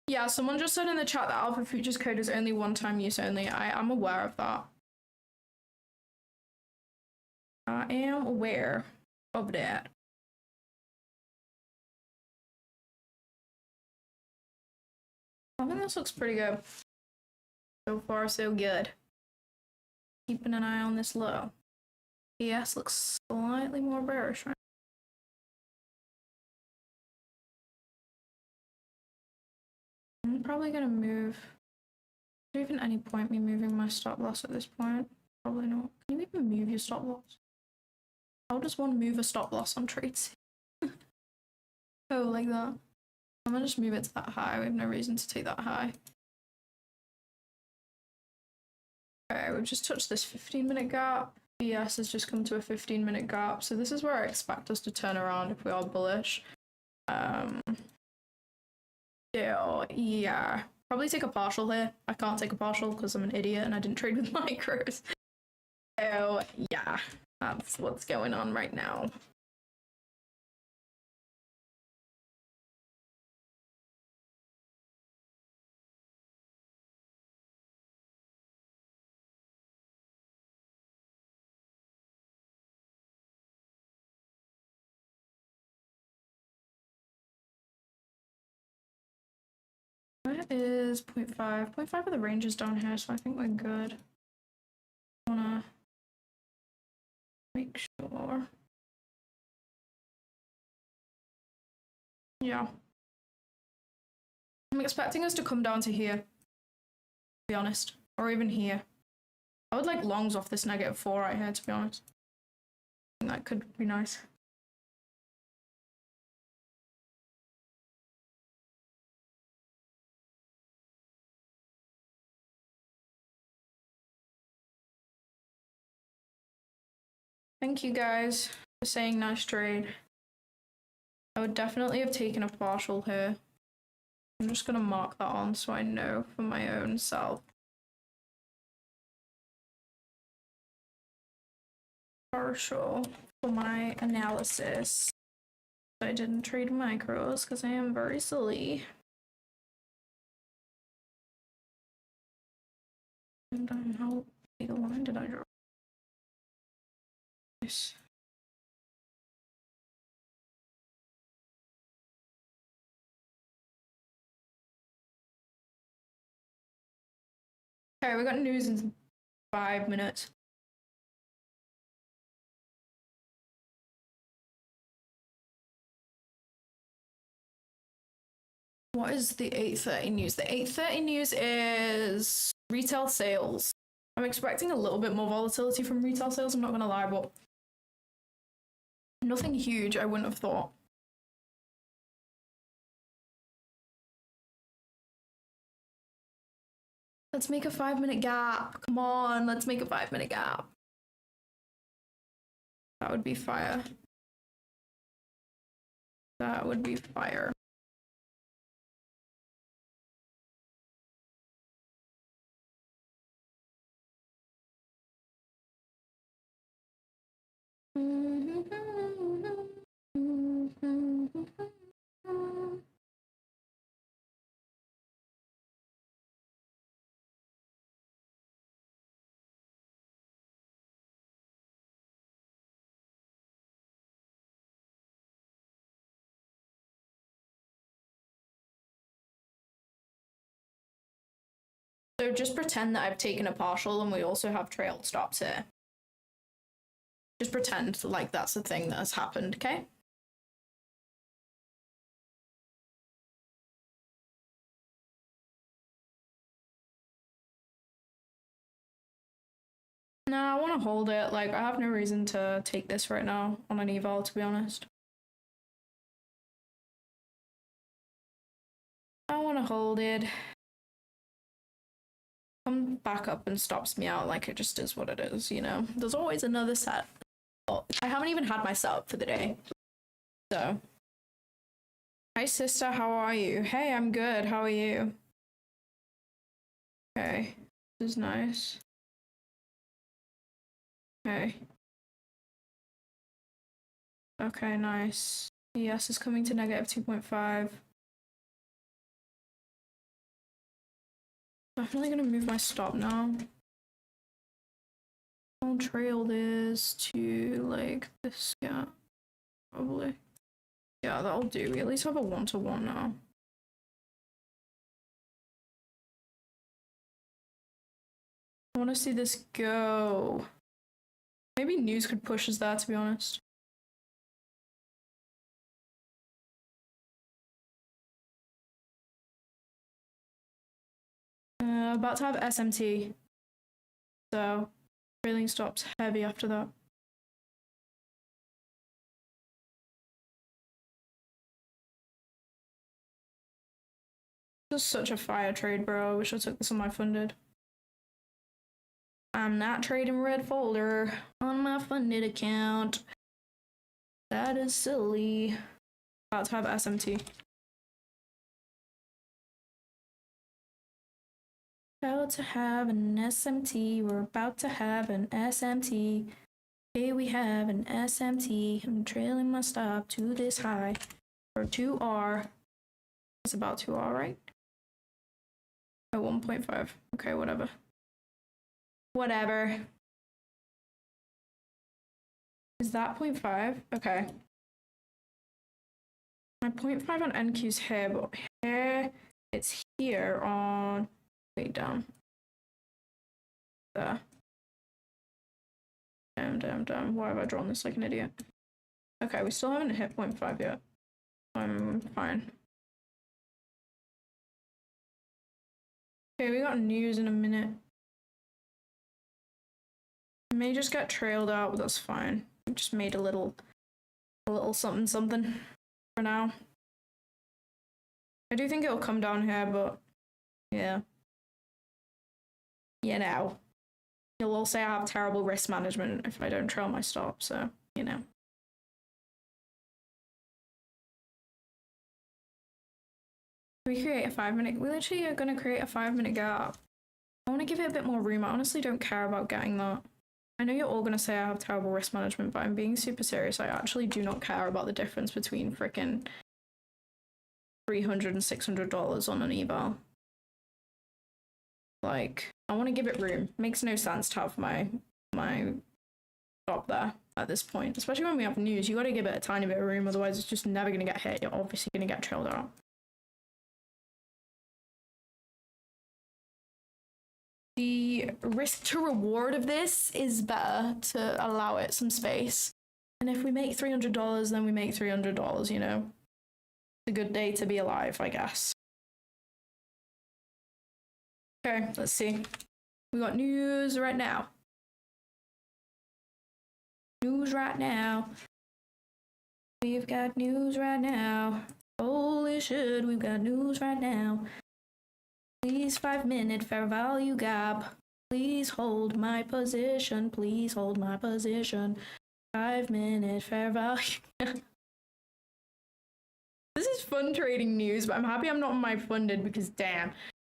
Yeah, someone just said in the chat that Alpha Futures code is only one-time use only. I am aware of that. I am aware of that. I think this looks pretty good. So far, so good. Keeping an eye on this low. ES looks slightly more bearish, right? I'm probably gonna move. Is there even any point me moving my stop loss at this point? Probably not. Can you even move your stop loss? How does one move a stop loss on trades? Oh, like that. I'm gonna just move it to that high. We have no reason to take that high. Okay, we've just touched this 15-minute gap. ES has just come to a 15-minute gap. So this is where I expect us to turn around if we are bullish. Yeah. Probably take a partial here. I can't take a partial because I'm an idiot and I didn't trade with micros. So yeah, that's what's going on right now. Where is 0.5? 0.5 of the range is down here, so I think we're good. I wanna make sure. Yeah. I'm expecting us to come down to here, to be honest. Or even here. I would like longs off this -4 right here, to be honest. I think that could be nice. Thank you guys for saying nice trade. I would definitely have taken a partial here. I'm just gonna mark that on so I know for my own self. Partial for my analysis. I didn't trade micros because I am very silly. And how big a line did I draw? Nice. Okay, we got news in 5 minutes. What is the 8:30 news? The 8:30 news is retail sales. I'm expecting a little bit more volatility from retail sales, I'm not gonna lie, but nothing huge, I wouldn't have thought. Let's make a 5-minute gap. Come on, let's make a 5-minute gap. That would be fire. That would be fire. So just pretend that I've taken a partial and we also have trailed stops here. Just pretend like that's the thing that has happened, okay? No, I want to hold it. Like, I have no reason to take this right now on an eval, to be honest. I want to hold it. Come back up and stops me out like it just is what it is, you know? There's always another set. Well, I haven't even had my setup for the day. So. Hi, sister. How are you? Hey, I'm good. How are you? Okay. This is nice. Okay. Okay, nice. ES is coming to -2.5. Definitely gonna move my stop now. I'll trail this to like this gap, probably. Yeah, that'll do. We at least have a 1-to-1 now. I want to see this go. Maybe news could push us there, to be honest. About to have SMT. So, trailing stops heavy after that. This is such a fire trade, bro. I wish I took this on my funded. I'm not trading red folder on my funded account. That is silly. About to have SMT. About to have an SMT. We're about to have an SMT. Here we have an SMT. I'm trailing my stop to this high for 2R. It's about 2R, right? Oh, 1.5. Okay, whatever. Whatever. Is that 0.5? Okay. My 0.5 on NQ's here, but here it's here on. Wait, down. There. Damn. Why have I drawn this like an idiot? Okay, we still haven't hit 0.5 yet. I'm fine. Okay, we got news in a minute. It may just get trailed out, but that's fine. We just made a little something something for now. I do think it'll come down here, but yeah. You know. You'll all say I have terrible risk management if I don't trail my stop, so, you know. We create a 5-minute. We literally are going to create a 5-minute gap. I want to give it a bit more room. I honestly don't care about getting that. I know you're all going to say I have terrible risk management, but I'm being super serious. I actually do not care about the difference between freaking $300 and $600 on an eval. Like, I want to give it room. Makes no sense to have my stop there at this point, especially when we have news. You got to give it a tiny bit of room, otherwise it's just never going to get hit. You're obviously going to get trailed out. The risk to reward of this is better to allow it some space. And if we make $300, then we make $300, you know? It's a good day to be alive, I guess. Okay, let's see. We got news right now. News right now. We've got news right now. Holy shit, we've got news right now. Please 5-minute fair value gap. Please hold my position. Please hold my position. 5-minute fair value. This is fun trading news, but I'm happy I'm not my funded because damn,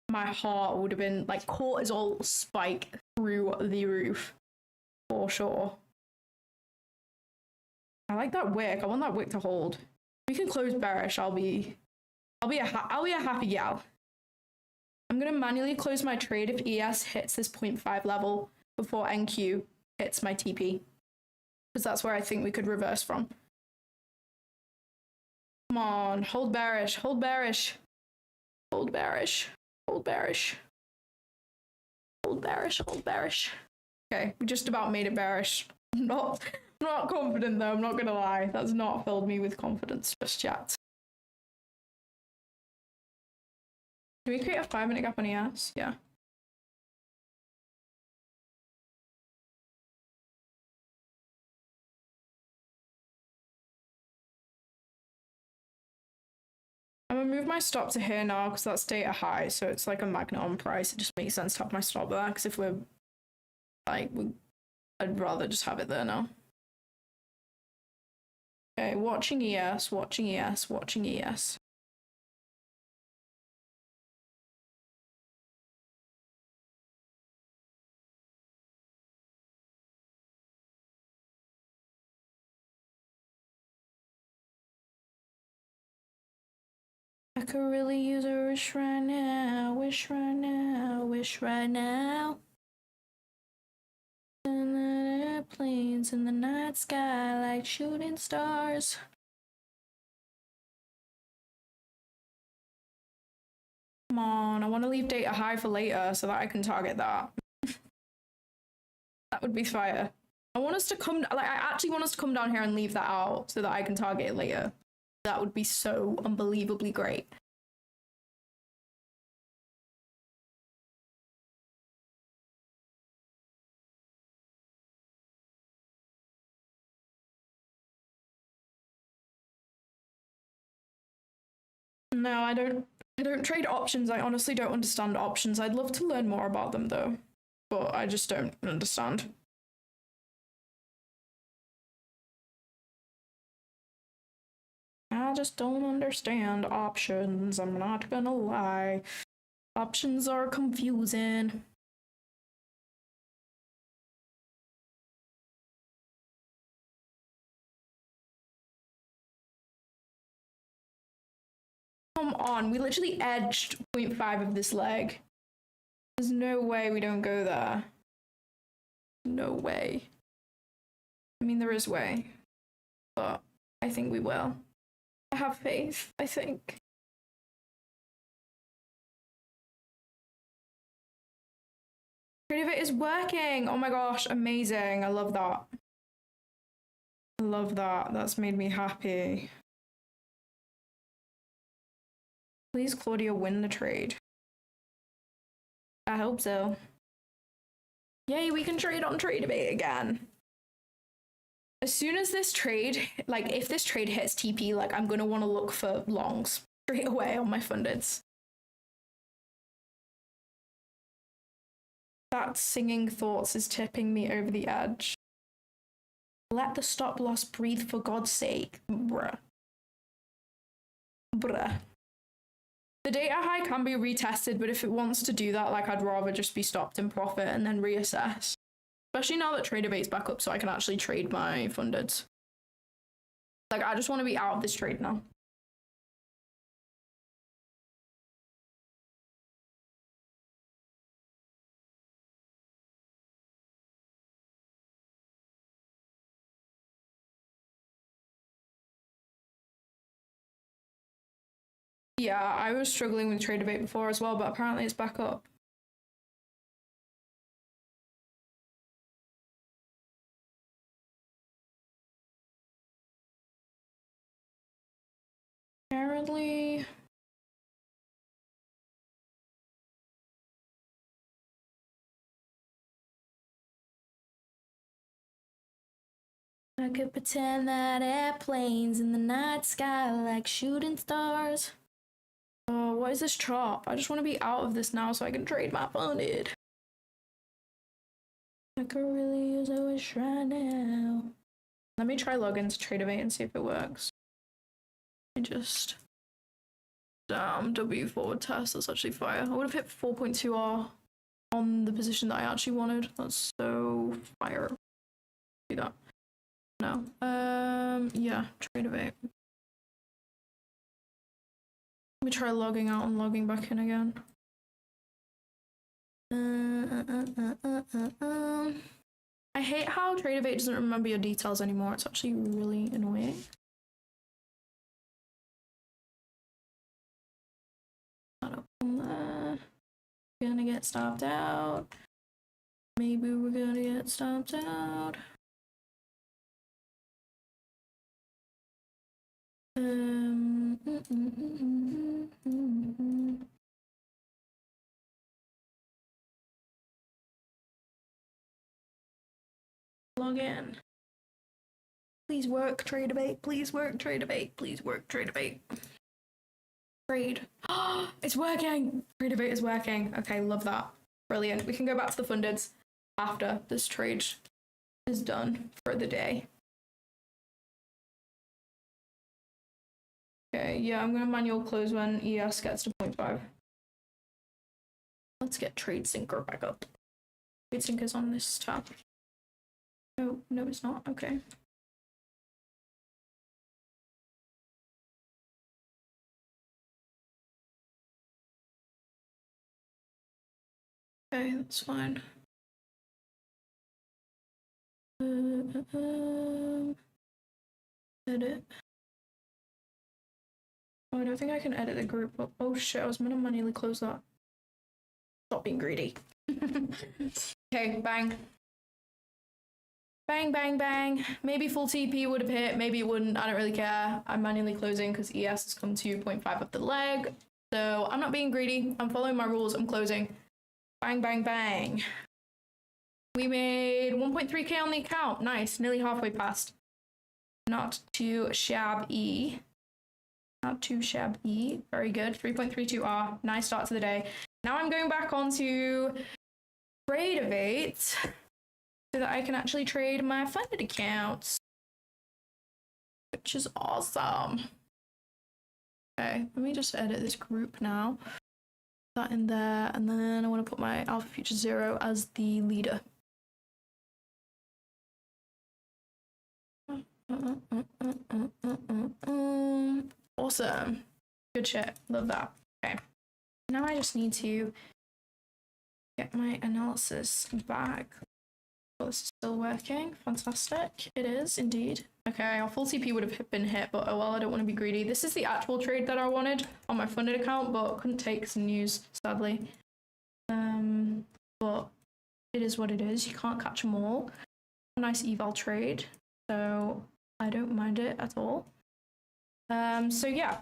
my heart would have been like cortisol spike through the roof for sure. I like that wick. I want that wick to hold. We can close bearish. I'll be a happy gal. I'm going to manually close my trade if ES hits this 0.5 level before NQ hits my TP. Because that's where I think we could reverse from. Come on, hold bearish, hold bearish. Hold bearish, hold bearish. Hold bearish, hold bearish. Okay, we just about made it bearish. I'm not confident though, I'm not going to lie. That's not filled me with confidence just yet. Do we create a 5-minute gap on ES? Yeah. I'm gonna move my stop to here now because that's data high, so it's like a magnet on price. It just makes sense to have my stop there because if we're like, I'd rather just have it there now. Okay, watching ES, watching ES, watching ES. I could really use a wish right now, wish right now, wish right now. And the airplanes in the night sky like shooting stars. Come on, I want to leave data high for later so that I can target that. That would be fire. I want us to come, like, I actually want us to come down here and leave that out so that I can target it later. That would be so unbelievably great. No, I don't trade options. I honestly don't understand options. I'd love to learn more about them though, but I just don't understand. I just don't understand options. I'm not gonna lie. Options are confusing. Come on, we literally edged 0.5 of this leg. There's no way we don't go there. No way. I mean, there is way, but I think we will. I have faith, I think. Creative is working. Oh my gosh, amazing. I love that. I love that. That's made me happy. Please, Claudia, win the trade. I hope so. Yay, we can trade on Tradeabate again. As soon as this trade, like if this trade hits TP, like I'm gonna want to look for longs straight away on my fundeds. That singing thoughts is tipping me over the edge. Let the stop loss breathe for God's sake, bruh. Bruh. The data high can be retested, but if it wants to do that, like I'd rather just be stopped in profit and then reassess. Especially now that Tradeabate's back up so I can actually trade my fundeds. Like I just want to be out of this trade now. Yeah, I was struggling with Tradeabate before as well, but apparently it's back up. Apparently... I could pretend that airplanes in the night sky are like shooting stars. Oh, what is this chop? I just want to be out of this now so I can trade my funded. I could really use a wish right now. Let me try log into Tradeabate and see if it works. I just... Damn, W forward test, that's actually fire. I would have hit 4.2R on the position that I actually wanted. That's so fire. Do that. No. Yeah, Tradeabate. Let me try logging out and logging back in again. I hate how Tradeabate doesn't remember your details anymore. It's actually really annoying. Not open there. Gonna get stopped out. Maybe we're gonna get stopped out. Log in. Please work, Tradeabate. Please work, Tradeabate. Please work, Tradeabate. Trade. It's working! Tradeabate is working. Okay, love that. Brilliant. We can go back to the fundeds after this trade is done for the day. Okay, yeah, I'm gonna manual close when ES gets to 0.5. Let's get Trade Syncer back up. Trade Syncer's on this tab. Oh, no, it's not. Okay. Okay, that's fine. Edit. Oh, I don't think I can edit the group. Oh shit, I was meant to manually close that. Stop being greedy. Okay, bang. Bang, bang, bang. Maybe full TP would have hit, maybe it wouldn't. I don't really care. I'm manually closing because ES has come to 0.5 of the leg. So I'm not being greedy. I'm following my rules. I'm closing. Bang, bang, bang. We made 1.3k on the account. Nice. Nearly halfway past. Not too shabby. Not too shabby. Very good. 3.32R. Nice start to the day. Now I'm going back onto Tradeabate so that I can actually trade my funded accounts, which is awesome. Okay, let me just edit this group now. Put that in there, and then I want to put my Alpha Future 0 as the leader. Awesome. Good shit. Love that. Okay. Now I just need to get my analysis back. Oh, this is still working. Fantastic. It is indeed. Okay, our full TP would have been hit, but oh well, I don't want to be greedy. This is the actual trade that I wanted on my funded account, but couldn't take some news, sadly. But it is what it is. You can't catch them all. A nice eval trade, so I don't mind it at all. So yeah.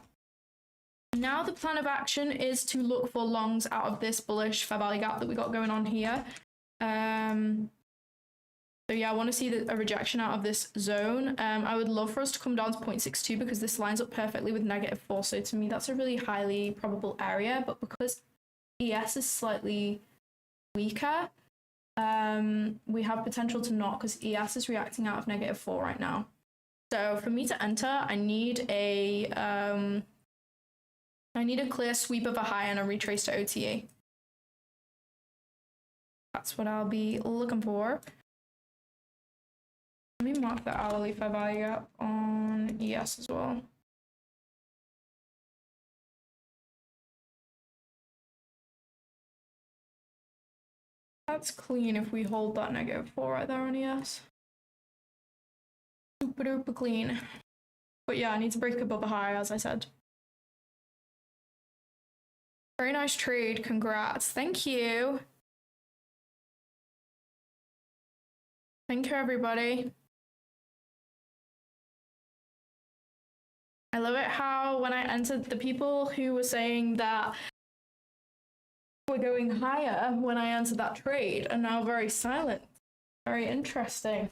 Now the plan of action is to look for longs out of this bullish fair value gap that we got going on here. So yeah, I want to see a rejection out of this zone. I would love for us to come down to 0.62 because this lines up perfectly with -4. So to me, that's a really highly probable area. But because ES is slightly weaker, we have potential to not, because ES is reacting out of -4 right now. So for me to enter, I need a clear sweep of a high and a retrace to OTA. That's what I'll be looking for. Let me mark the hourly fair value gap on ES as well. That's clean if we hold that -4 right there on ES. Super duper clean. But yeah, I need to break above a high, as I said. Very nice trade. Congrats. Thank you. Thank you, everybody. I love it how when I entered, the people who were saying that we're going higher when I entered that trade are now very silent. Very interesting.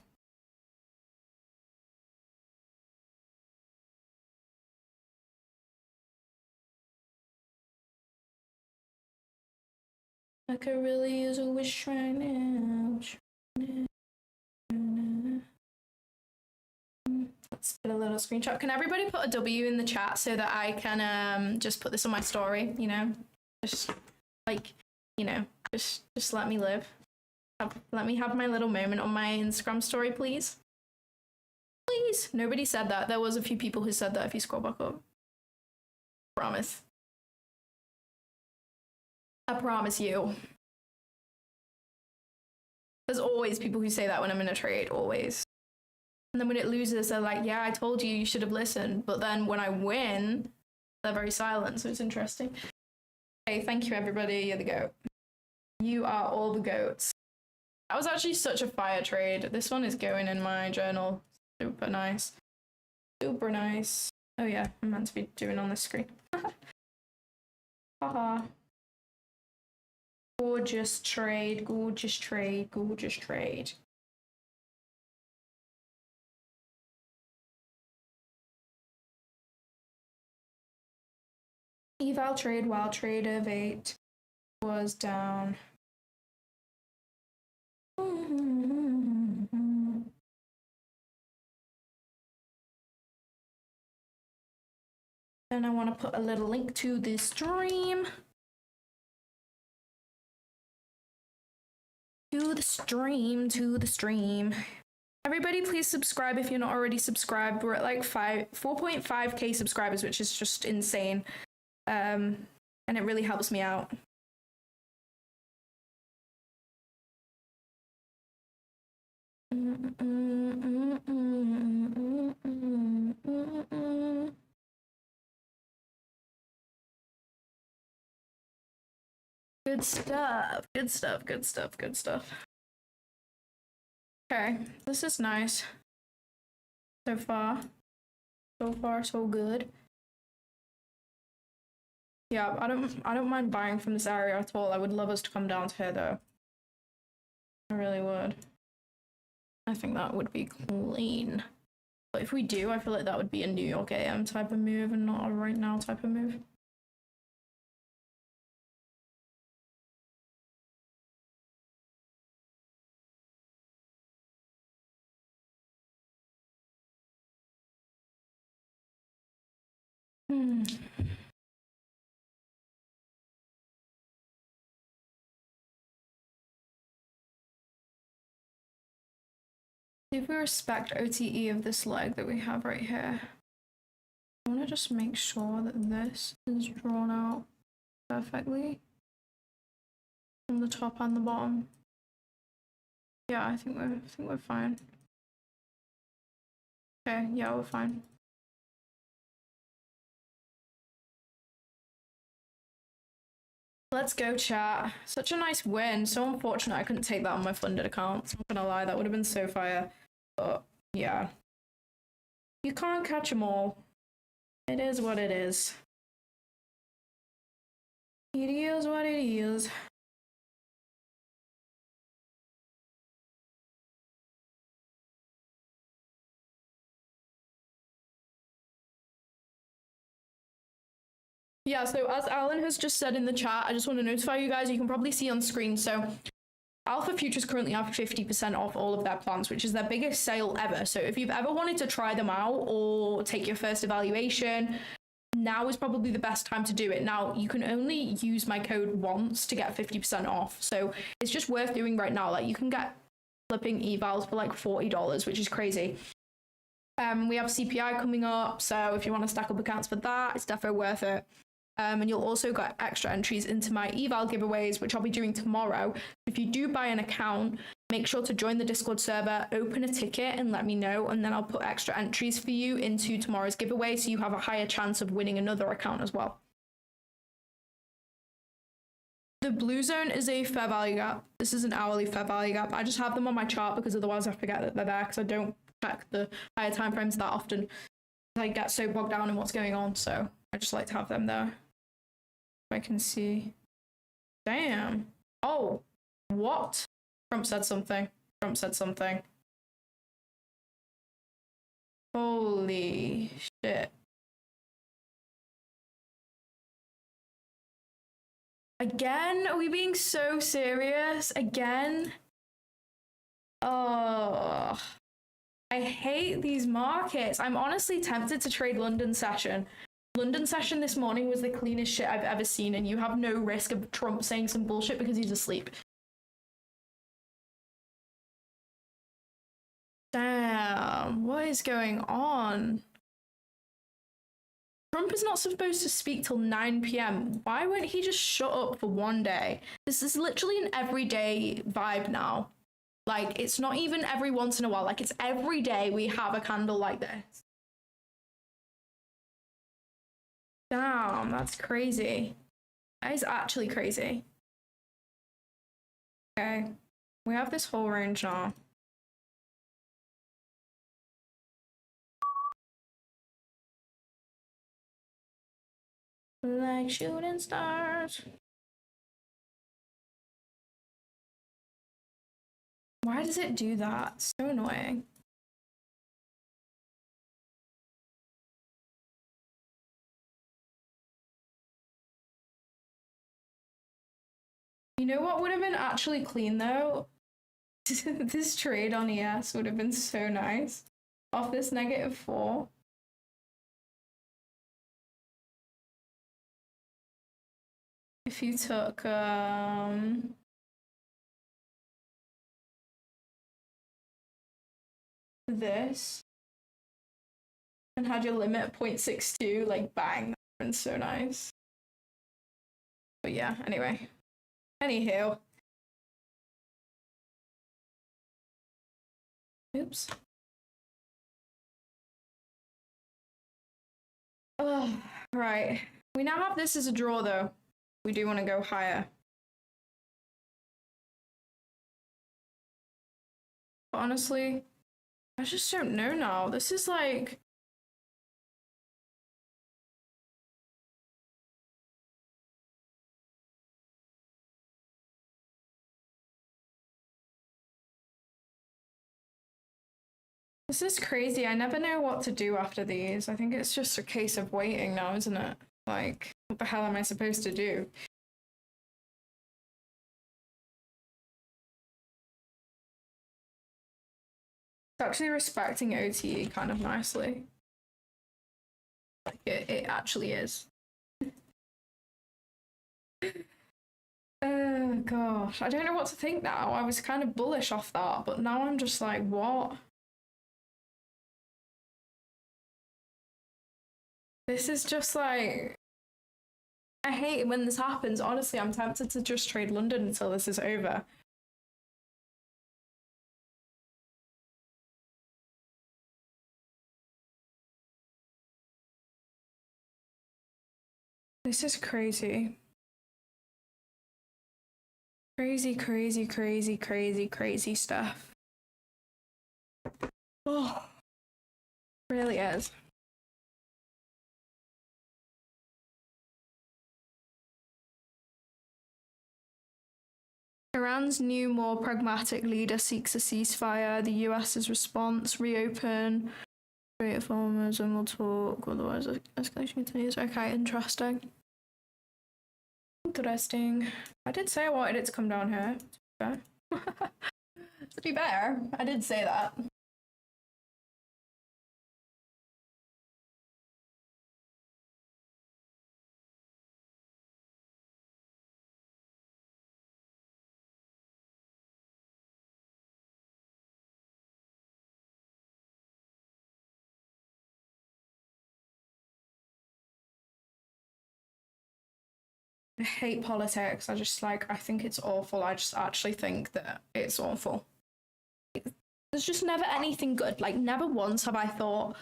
I could really use a wish right now. Let's get a little screenshot. Can everybody put a W in the chat so that I can just put this on my story, you know? Just like, you know, just let me live. Let me have my little moment on my Instagram story, please. Please. Nobody said that. There was a few people who said that if you scroll back up. Promise. I promise you. There's always people who say that when I'm in a trade, always. And then when it loses, they're like, yeah, I told you, you should have listened. But then when I win, they're very silent, so it's interesting. Okay, thank you, everybody. You're the goat. You are all the goats. That was actually such a fire trade. This one is going in my journal. Super nice. Super nice. Oh yeah, I'm meant to be doing on this screen. Haha. Gorgeous trade, gorgeous trade, gorgeous trade. Eval trade while trade of 8 was down. And I want to put a little link to this stream. To the stream. Everybody please subscribe if you're not already subscribed. We're at like 4.5k subscribers, which is just insane. And it really helps me out. Good stuff, good stuff, good stuff, good stuff. Okay, this is nice. So far. So far, so good. Yeah, I don't mind buying from this area at all. I would love us to come down to here though. I really would. I think that would be clean. But if we do, I feel like that would be a New York AM type of move and not a right now type of move. If we respect OTE of this leg that we have right here, I want to just make sure that this is drawn out perfectly from the top and the bottom. Yeah, I think we're fine. Okay, yeah, we're fine. Let's go, chat. Such a nice win. So unfortunate I couldn't take that on my funded account. I'm not gonna lie, that would have been so fire. But yeah, you can't catch them all. It is what it is. It is what it is. Yeah, so as Alan has just said in the chat, I just want to notify you guys, you can probably see on screen. So Alpha Futures currently have 50% off all of their plans, which is their biggest sale ever. So if you've ever wanted to try them out or take your first evaluation, now is probably the best time to do it. Now, you can only use my code once to get 50% off. So it's just worth doing right now. Like, you can get flipping evals for like $40, which is crazy. We have CPI coming up. So if you want to stack up accounts for that, it's definitely worth it. And you'll also get extra entries into my eval giveaways, which I'll be doing tomorrow. If you do buy an account, make sure to join the Discord server, open a ticket and let me know, and then I'll put extra entries for you into tomorrow's giveaway so you have a higher chance of winning another account as well. The blue zone is a fair value gap. This is an hourly fair value gap. I just have them on my chart because otherwise I forget that they're there because I don't check the higher time frames that often. I get so bogged down in what's going on, so I just like to have them there. I can see. Damn. Oh, what? Trump said something. Trump said something. Holy shit. Again? Are we being so serious? Again? Oh, I hate these markets. I'm honestly tempted to trade London session. London session this morning was the cleanest shit I've ever seen, and you have no risk of Trump saying some bullshit because he's asleep. Damn, what is going on? Trump is not supposed to speak till 9 p.m. Why won't he just shut up for one day? This is literally an everyday vibe now. Like, it's not even every once in a while. Like, it's every day we have a candle like this. Damn, that's crazy. That is actually crazy. Okay, we have this whole range now. Like shooting stars. Why does it do that? So annoying. You know what would have been actually clean though? This trade on ES would have been so nice. Off this -4. If you took this and had your limit at 0.62, like bang, that would have been so nice. But yeah, anyway. Anywho. Oops. Oh, right. We now have this as a draw though. We do want to go higher. But honestly, I just don't know now. This is like... This is crazy. I never know what to do after these. I think it's just a case of waiting now, isn't it? Like, what the hell am I supposed to do? It's actually respecting OTE kind of nicely. Like, it actually is. Oh gosh, I don't know what to think now. I was kind of bullish off that, but now I'm just like, what? This is just like... I hate it when this happens. Honestly, I'm tempted to just trade London until this is over. This is crazy. Crazy, crazy, crazy, crazy, crazy stuff. Oh, really is. Iran's new, more pragmatic leader seeks a ceasefire. The US's response: reopen, create farmers, and we'll talk. Otherwise, escalation continues. Okay, interesting. Interesting. I did say I wanted it to come down here. To be fair, I did say that. I hate politics. I think it's awful. I just actually think that it's awful. There's just never anything good. Like, never once have I thought,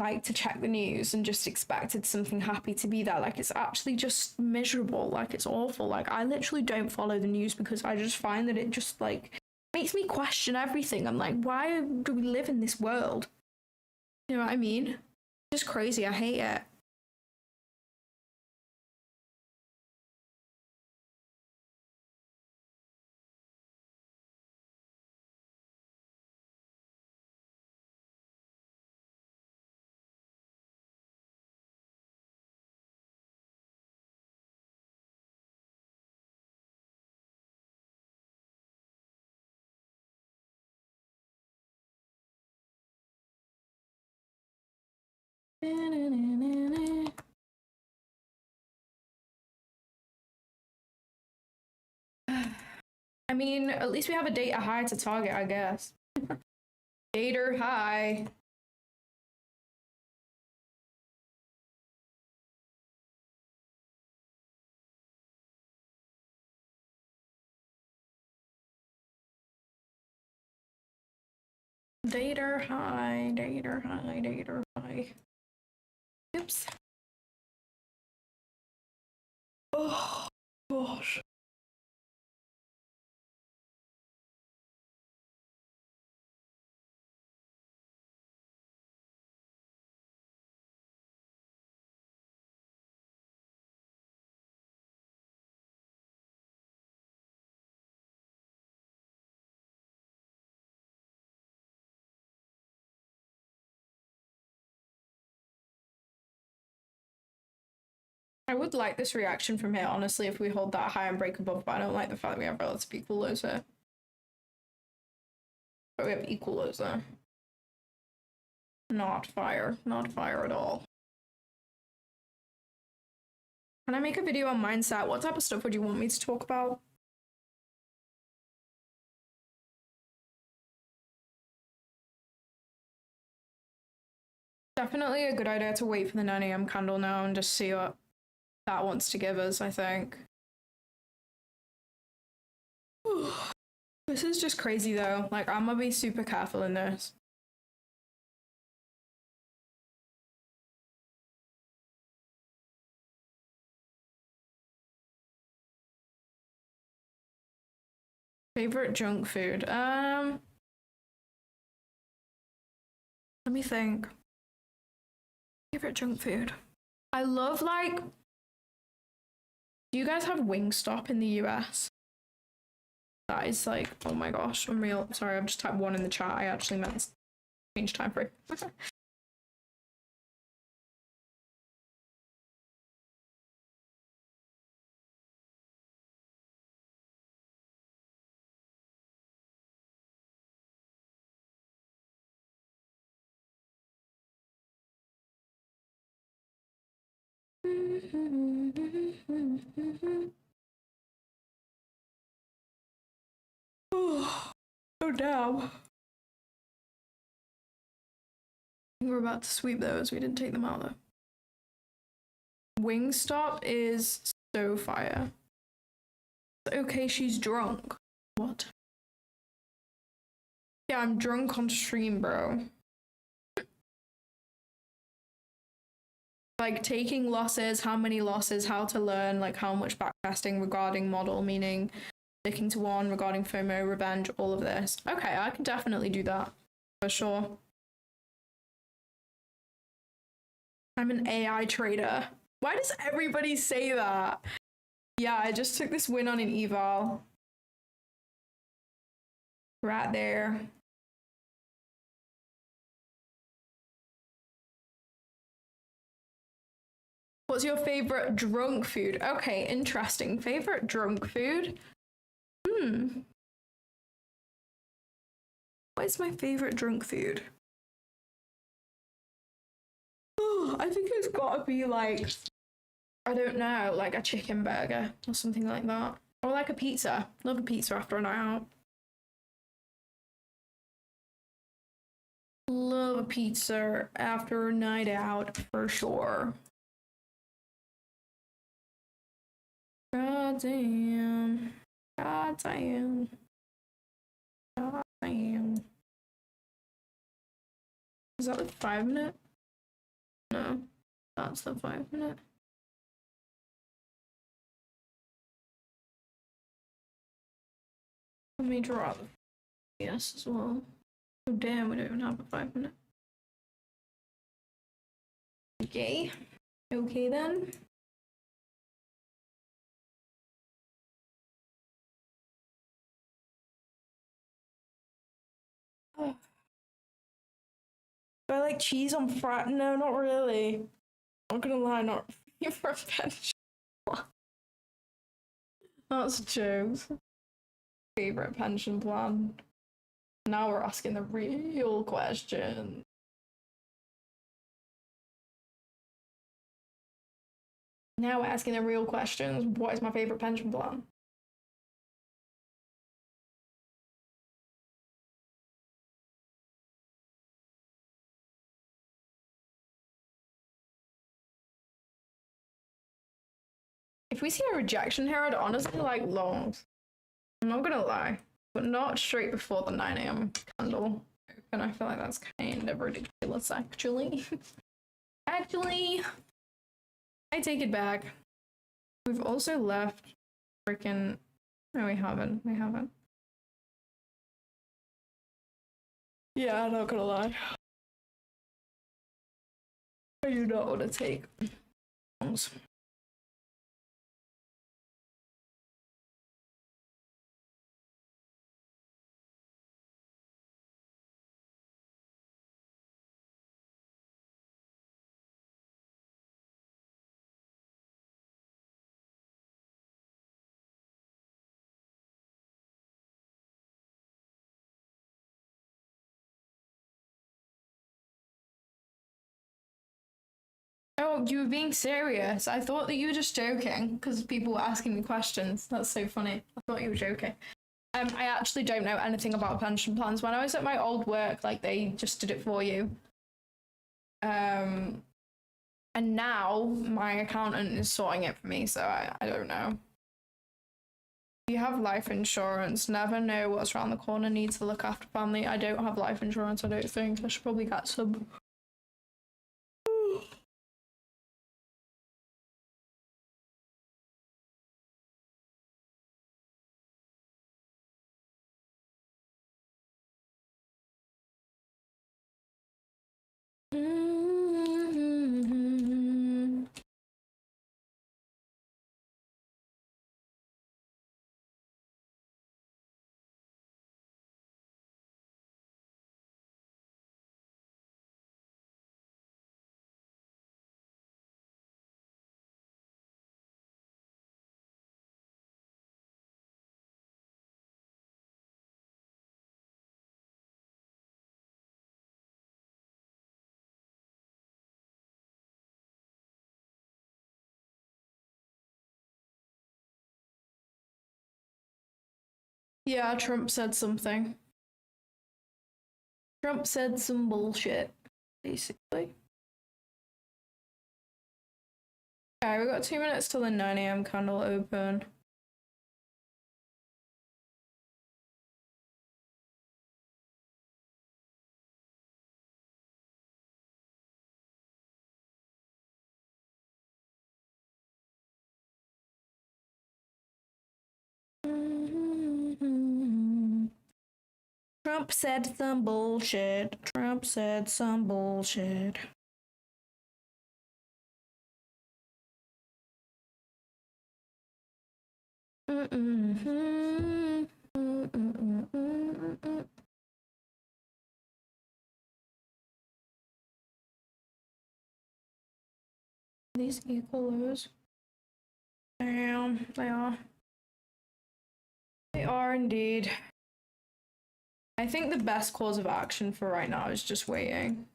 like, to check the news and just expected something happy to be there. Like, it's actually just miserable. Like, it's awful. Like, I literally don't follow the news because I just find that it just, like, makes me question everything. I'm like, why do we live in this world? You know what I mean? It's just crazy. I hate it. I mean, at least we have a data high to target, I guess. Data high. Data high, data high, data high. Oops. Oh, gosh. I would like this reaction from here, honestly, if we hold that high and break above, but I don't like the fact that we have relative equal lows here. But we have equal lows there. Not fire. Not fire at all. Can I make a video on mindset? What type of stuff would you want me to talk about? Definitely a good idea to wait for the 9 AM candle now and just see what that wants to give us, I think. This is just crazy though. Like, I'm gonna be super careful in this. Favorite junk food? Let me think. Favorite junk food? I love, like, do you guys have Wingstop in the US? That is like, oh my gosh, unreal. Sorry, I've just typed 1 in the chat. I actually meant to change time frame. Oh damn. We're about to sweep those. We didn't take them out though. Wingstop is so fire. Okay, she's drunk. What? Yeah, I'm drunk on stream, bro. Like, taking losses, how many losses, how to learn, like how much backtesting regarding model, meaning sticking to one, regarding FOMO, revenge, all of this. Okay, I can definitely do that, for sure. I'm an AI trader. Why does everybody say that? Yeah, I just took this win on an eval. Right there. What's your favorite drunk food? Okay, interesting. Favorite drunk food? What is my favorite drunk food? Oh, I think it's gotta be like, I don't know, like a chicken burger or something like that. Or like a pizza. Love a pizza after a night out. Love a pizza after a night out for sure. God damn. God damn. God damn. Is that like 5 minute? No, that's the 5 minute. Let me draw the yes as well. Oh damn, we don't even have a 5 minute. Okay. Okay then. Oh. Do I like cheese on fries? No, not really. I'm not gonna lie, not for a pension. That's jokes. Favorite pension plan. Now we're asking the real question. Now we're asking the real questions. What is my favorite pension plan? If we see a rejection here, I'd honestly like longs. I'm not gonna lie, but not straight before the 9 a.m. candle open. I feel like that's kind of ridiculous, actually. Actually, I take it back. We've also left freaking. No, we haven't. We haven't. Yeah, I'm not gonna lie. I do not want to take longs. Oh, you were being serious. I thought that you were just joking because people were asking me questions. That's so funny. I thought you were joking. I actually don't know anything about pension plans. When I was at my old work, like they just did it for you. And now my accountant is sorting it for me, so I don't know. You have life insurance. Never know what's around the corner. Need to look after family. I don't have life insurance. I don't think I should probably get some. Yeah, Trump said something. Trump said some bullshit, basically. Okay, we've got 2 minutes till the 9 a.m. candle open. Trump said some bullshit. Trump said some bullshit. these equal lows? Damn, they are. They are indeed. I think the best course of action for right now is just waiting.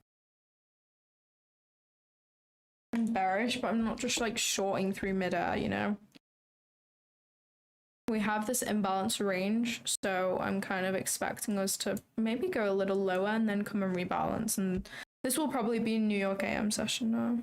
I'm bearish, but I'm not just like shorting through midair, you know? We have this imbalance range, so I'm kind of expecting us to maybe go a little lower and then come and rebalance. And this will probably be a New York AM session now.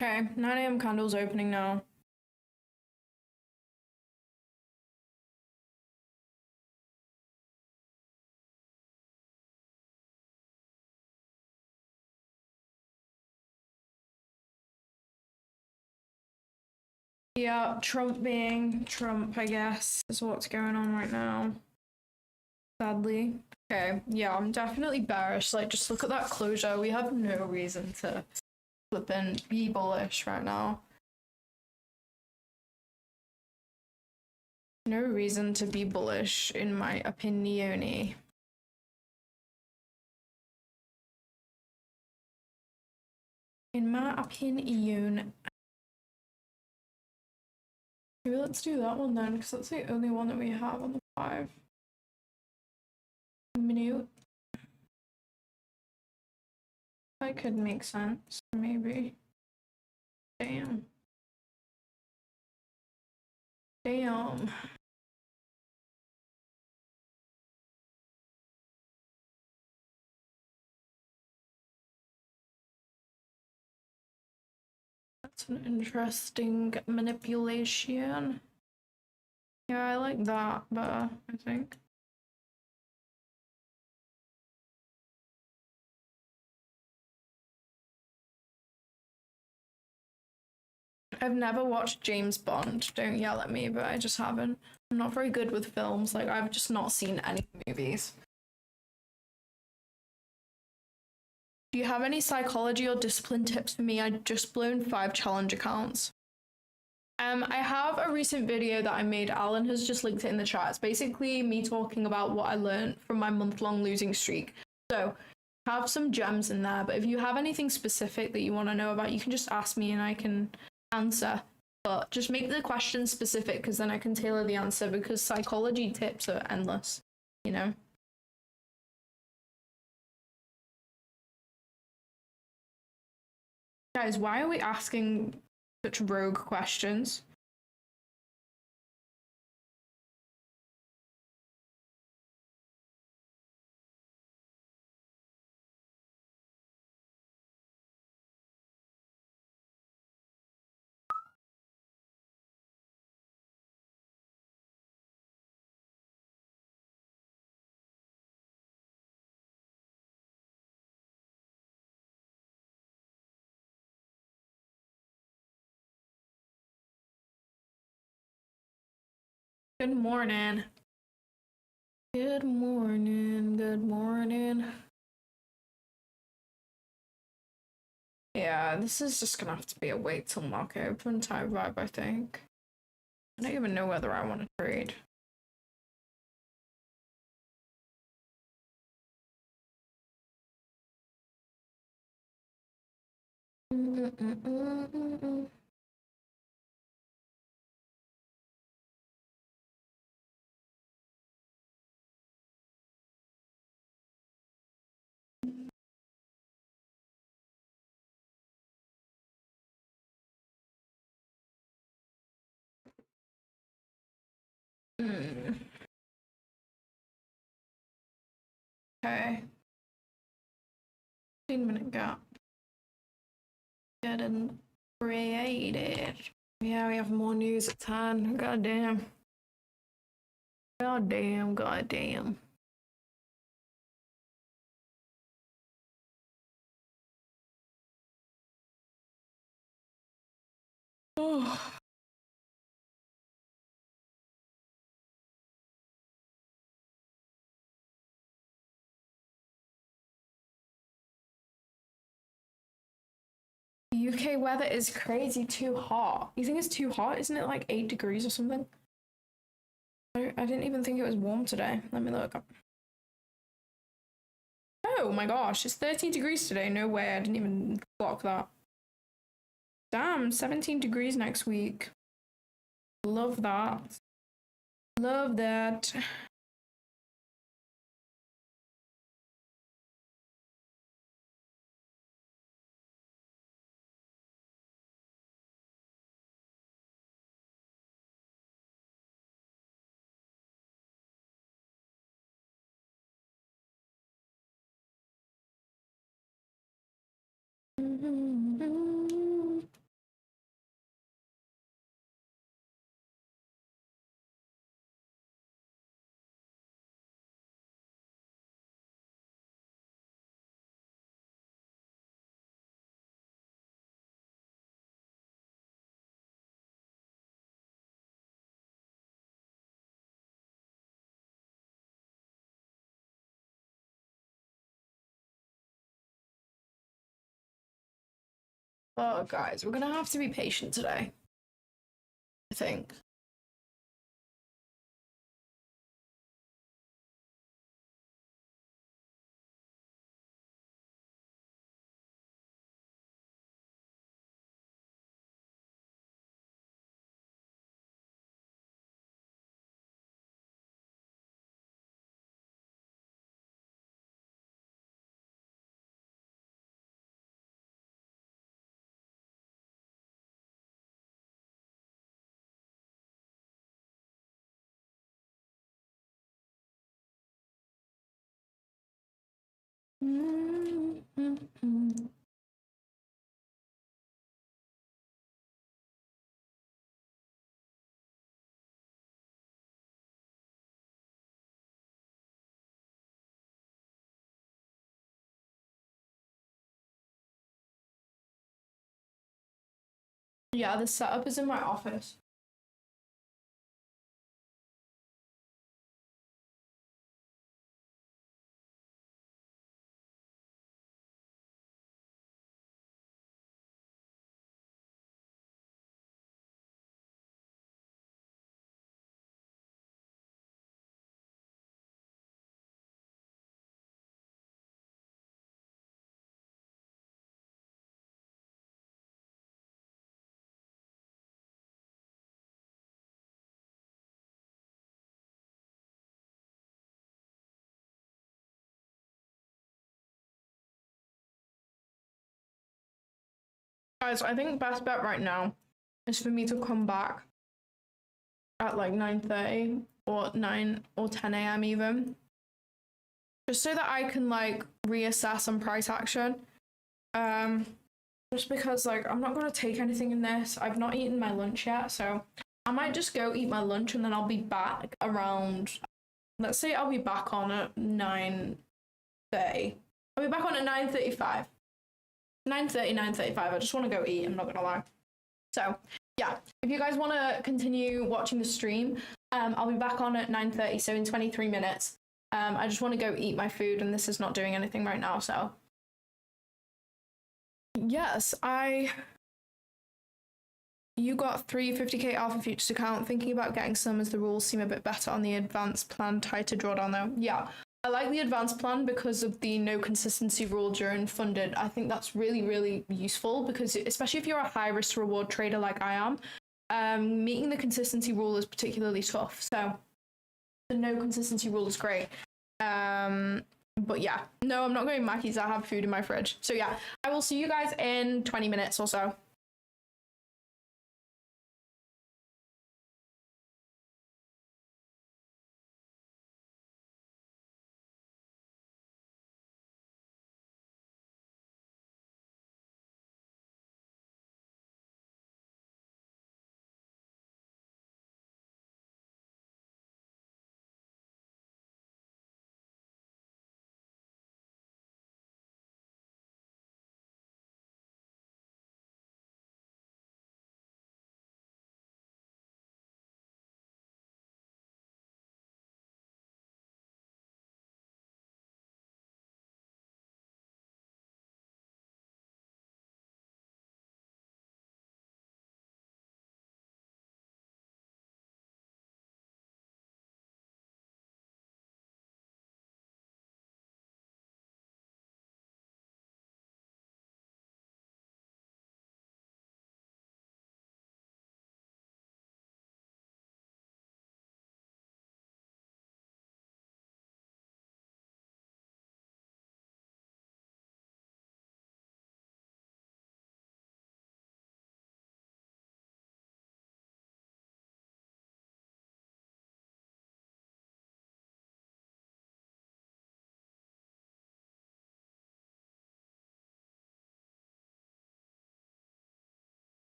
Okay, 9 AM candles opening now. Yeah, Trump being Trump, I guess, is what's going on right now. Sadly. Okay, yeah, I'm definitely bearish. Like, just look at that closure. We have no reason to flip and be bullish right now. No reason to be bullish, in my opinion. In my opinion. Maybe let's do that one then, because that's the only one that we have on the 5 minute. That could make sense, maybe. Damn. Damn. That's an interesting manipulation. Yeah, I like that better, I think. I've never watched James Bond. Don't yell at me, but I just haven't. I'm not very good with films. Like, I've just not seen any movies. Do you have any psychology or discipline tips for me? I'd just blown 5 challenge accounts. I have a recent video that I made. Alan has just linked it in the chat. It's basically me talking about what I learned from my month-long losing streak. So, have some gems in there, but if you have anything specific that you want to know about, you can just ask me and I can answer. But just make the question specific, because then I can tailor the answer, because psychology tips are endless, you know? Guys, why are we asking such rogue questions? Good morning. Good morning. Good morning. Yeah, this is just gonna have to be a wait till market open type vibe, I think. I don't even know whether I want to trade. Okay. 15-minute gap. Getting created. Yeah, we have more news at 10. Goddamn. Goddamn, goddamn. Oh. UK weather is crazy too hot. You think it's too hot? Isn't it like 8 degrees or something? I didn't even think it was warm today. Let me look. Oh my gosh, it's 13 degrees today. No way, I didn't even clock that. Damn, 17 degrees next week. Love that. Love that. Oh, guys, we're gonna have to be patient today, I think. Yeah, the setup is in my office. Guys, I think best bet right now is for me to come back at like 9:30 or 9 or 10 a.m. even. Just so that I can like reassess on price action. Just because like I'm not gonna take anything in this. I've not eaten my lunch yet, so I might just go eat my lunch and then I'll be back around, let's say I'll be back on at 9:30. I'll be back on at 9:35. 9:30, 9:35. I just want to go eat, I'm not gonna lie. So yeah, if you guys want to continue watching the stream, I'll be back on at 9:30, so in 23 minutes. I just want to go eat my food and this is not doing anything right now, so yes, you got 350k alpha futures account. Thinking about getting some as the rules seem a bit better on the advanced plan, tied to drawdown though. Yeah, I like the advanced plan because of the no consistency rule during funded. I think that's really, really useful because especially if you're a high risk reward trader like I am, meeting the consistency rule is particularly tough. So the no consistency rule is great. But yeah, no, I'm not going Mackey's. I have food in my fridge. So yeah, I will see you guys in 20 minutes or so.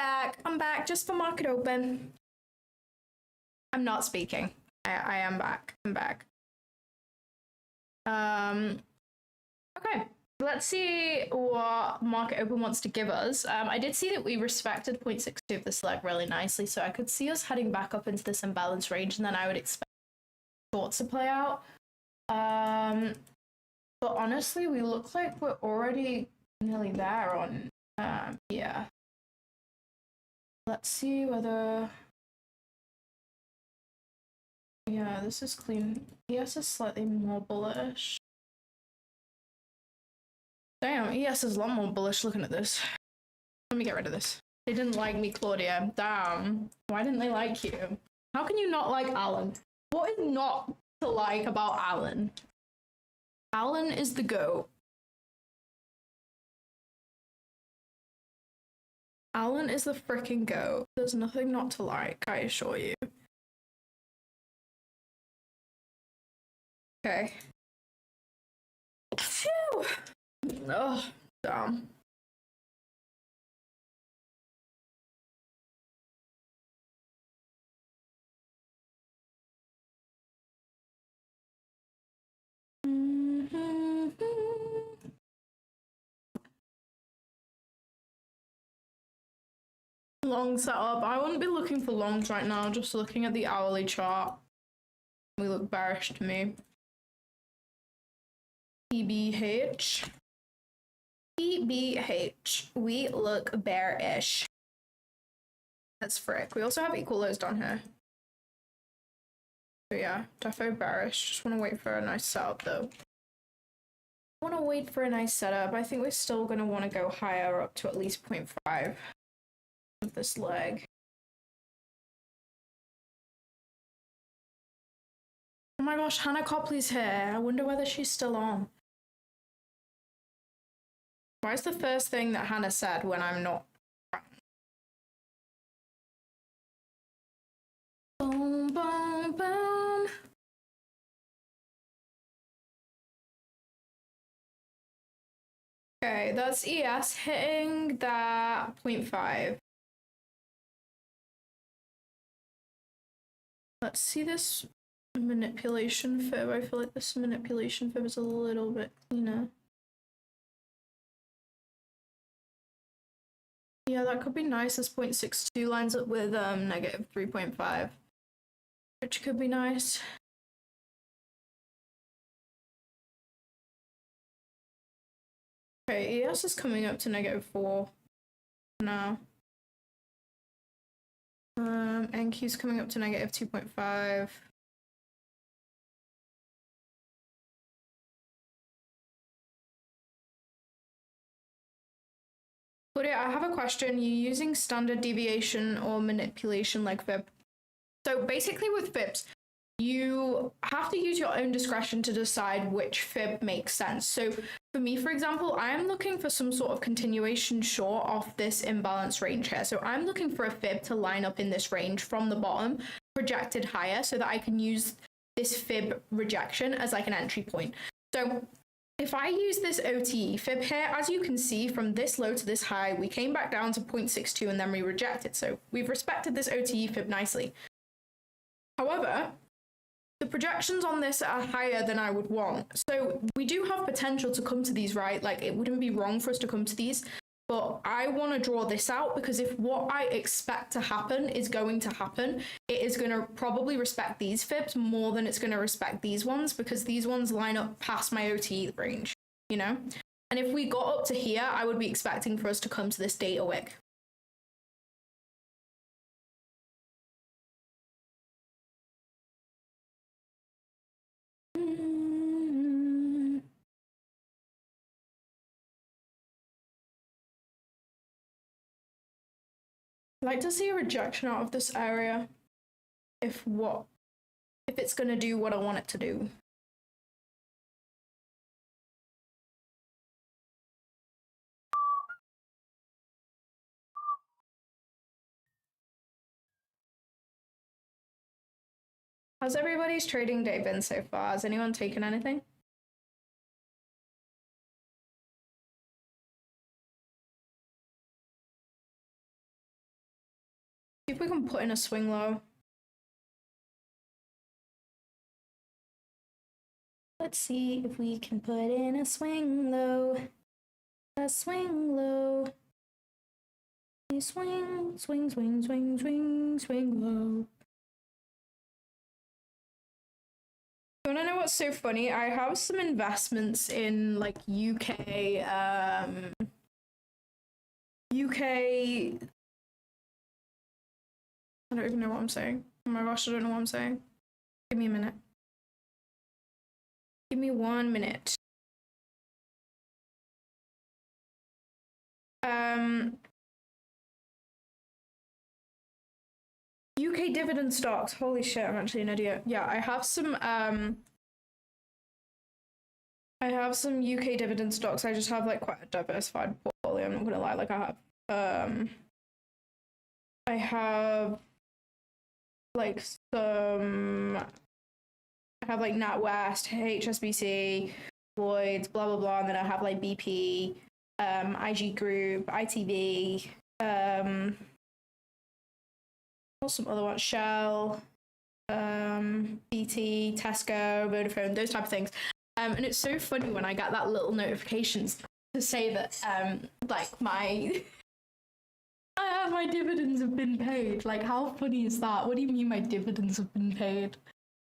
back. I'm back just for market open. I'm not speaking. I am back. I'm back. Okay. Let's see what market open wants to give us. I did see that we respected 0.62 of this leg really nicely, so I could see us heading back up into this imbalance range, and then I would expect shorts to play out. But honestly, we look like we're already nearly there on, yeah. Let's see whether, yeah, this is clean. ES is slightly more bullish. Damn, ES is a lot more bullish looking at this. Let me get rid of this. They didn't like me, Claudia. Damn. Why didn't they like you? How can you not like Alan? What is not to like about Alan? Alan is the GOAT. Alan is the freaking GOAT. There's nothing not to like, I assure you. Okay. Phew! Oh, damn. Long setup. I wouldn't be looking for longs right now, just looking at the hourly chart. We look bearish to me. PBH. PBH. We look bearish. That's frick. We also have equal lows down here. So yeah, defo bearish. Just want to wait for a nice setup though. I want to wait for a nice setup. I think we're still going to want to go higher up to at least 0.5 of this leg. Oh my gosh, Hannah Copley's here. I wonder whether she's still on. Why is the first thing that Hannah said when I'm not? Boom, boom, boom. Okay, that's ES hitting that 0.5. Let's see this manipulation fib. I feel like this manipulation fib is a little bit cleaner. Yeah, that could be nice. This 0.62 lines up with negative 3.5, which could be nice. Okay, ES is coming up to -4 now. NQ's coming up to -2.5. Claudia, I have a question. You using standard deviation or manipulation like fib? So basically with fibs, you have to use your own discretion to decide which fib makes sense. So for me, for example, I am looking for some sort of continuation short off this imbalance range here. So I'm looking for a fib to line up in this range from the bottom, projected higher, so that I can use this fib rejection as like an entry point. So if I use this OTE fib here, as you can see from this low to this high, we came back down to 0.62 and then we rejected. So we've respected this OTE fib nicely. However, the projections on this are higher than I would want. So we do have potential to come to these, right? Like it wouldn't be wrong for us to come to these, but I want to draw this out because if what I expect to happen is going to happen, it is going to probably respect these fibs more than it's going to respect these ones because these ones line up past my OTE range, you know? And if we got up to here, I would be expecting for us to come to this data wick. I'd like to see a rejection out of this area if it's going to do what I want it to do. How's everybody's trading day been so far? Has anyone taken anything? See if we can put in a swing low. Let's see if we can put in a swing low. A swing low. Swing, swing, swing, swing, swing, swing low. You wanna know what's so funny? I have some investments in like UK I don't even know what I'm saying. Oh my gosh, I don't know what I'm saying. Give me a minute. Give me 1 minute. UK dividend stocks. Holy shit, I'm actually an idiot. Yeah, I have some UK dividend stocks. I just have like quite a diversified portfolio, I'm not gonna lie. Like I have like some, I have like NatWest, HSBC, Lloyds, blah blah blah, and then I have like BP, IG Group, ITV, what's some other ones? Shell, BT, Tesco, Vodafone, those type of things. And it's so funny when I get that little notifications to say that like my dividends have been paid. Like, how funny is that? What do you mean my dividends have been paid?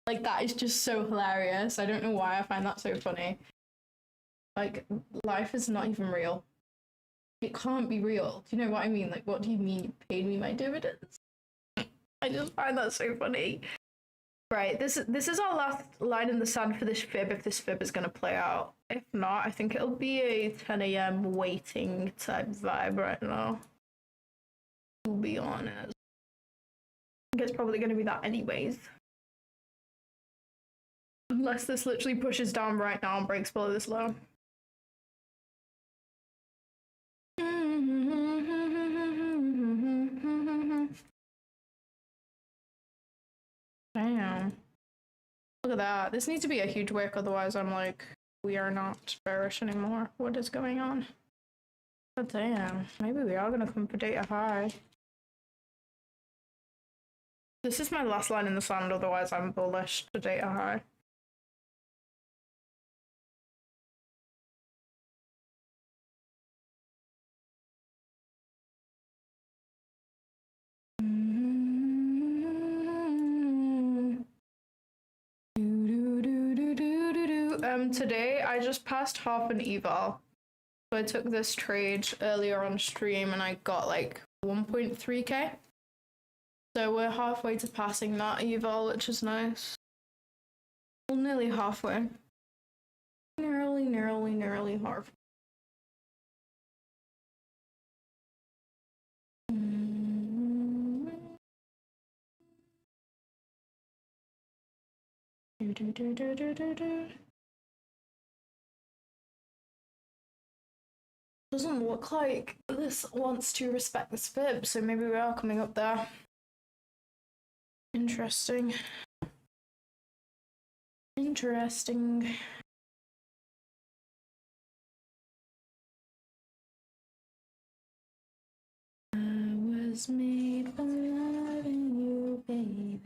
Like, that is just so hilarious. I don't know why I find that so funny. Like, life is not even real. It can't be real. Do you know what I mean? Like, what do you mean you paid me my dividends? I just find that so funny. Right, this is our last line in the sand for this fib, if this fib is going to play out. If not, I think it'll be a 10 a.m. waiting type vibe right now. To be honest. I think it's probably going to be that anyways. Unless this literally pushes down right now and breaks below this low. Damn. Look at that. This needs to be a huge wick, otherwise I'm like, we are not bearish anymore. What is going on? But damn, maybe we are gonna come for data high. This is my last line in the sand, otherwise I'm bullish to data high. Today I just passed half an eval. So I took this trade earlier on stream and I got like 1.3k. So we're halfway to passing that eval, which is nice. Well, nearly halfway. Nearly halfway. Doesn't look like this wants to respect this fib, so maybe we are coming up there. Interesting. Interesting. I was made for loving you, baby.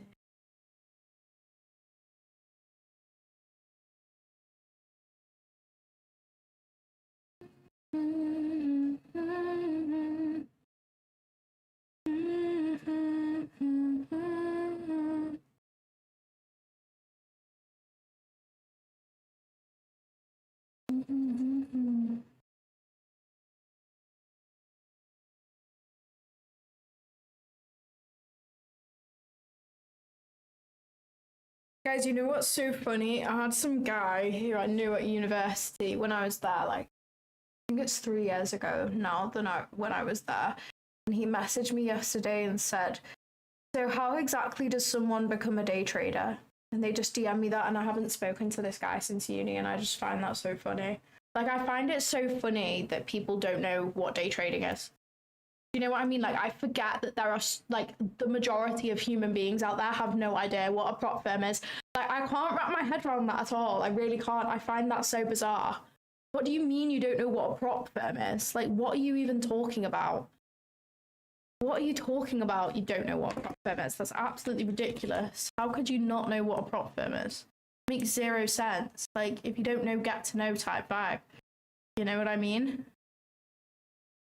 Guys, you know what's so funny? I had some guy who I knew at university when I was there, like, I think it's 3 years ago now when I was there. And he messaged me yesterday and said, so how exactly does someone become a day trader? And they just DM me that, and I haven't spoken to this guy since uni, and I just find that so funny. Like, I find it so funny that people don't know what day trading is. You know what I mean? Like, I forget that there are, like, the majority of human beings out there have no idea what a prop firm is. Like, I can't wrap my head around that at all. I really can't. I find that so bizarre. What do you mean you don't know what a prop firm is? Like, what are you even talking about? What are you talking about? You don't know what a prop firm is. That's absolutely ridiculous. How could you not know what a prop firm is? It makes zero sense. Like, if you don't know, get to know type vibe. You know what I mean?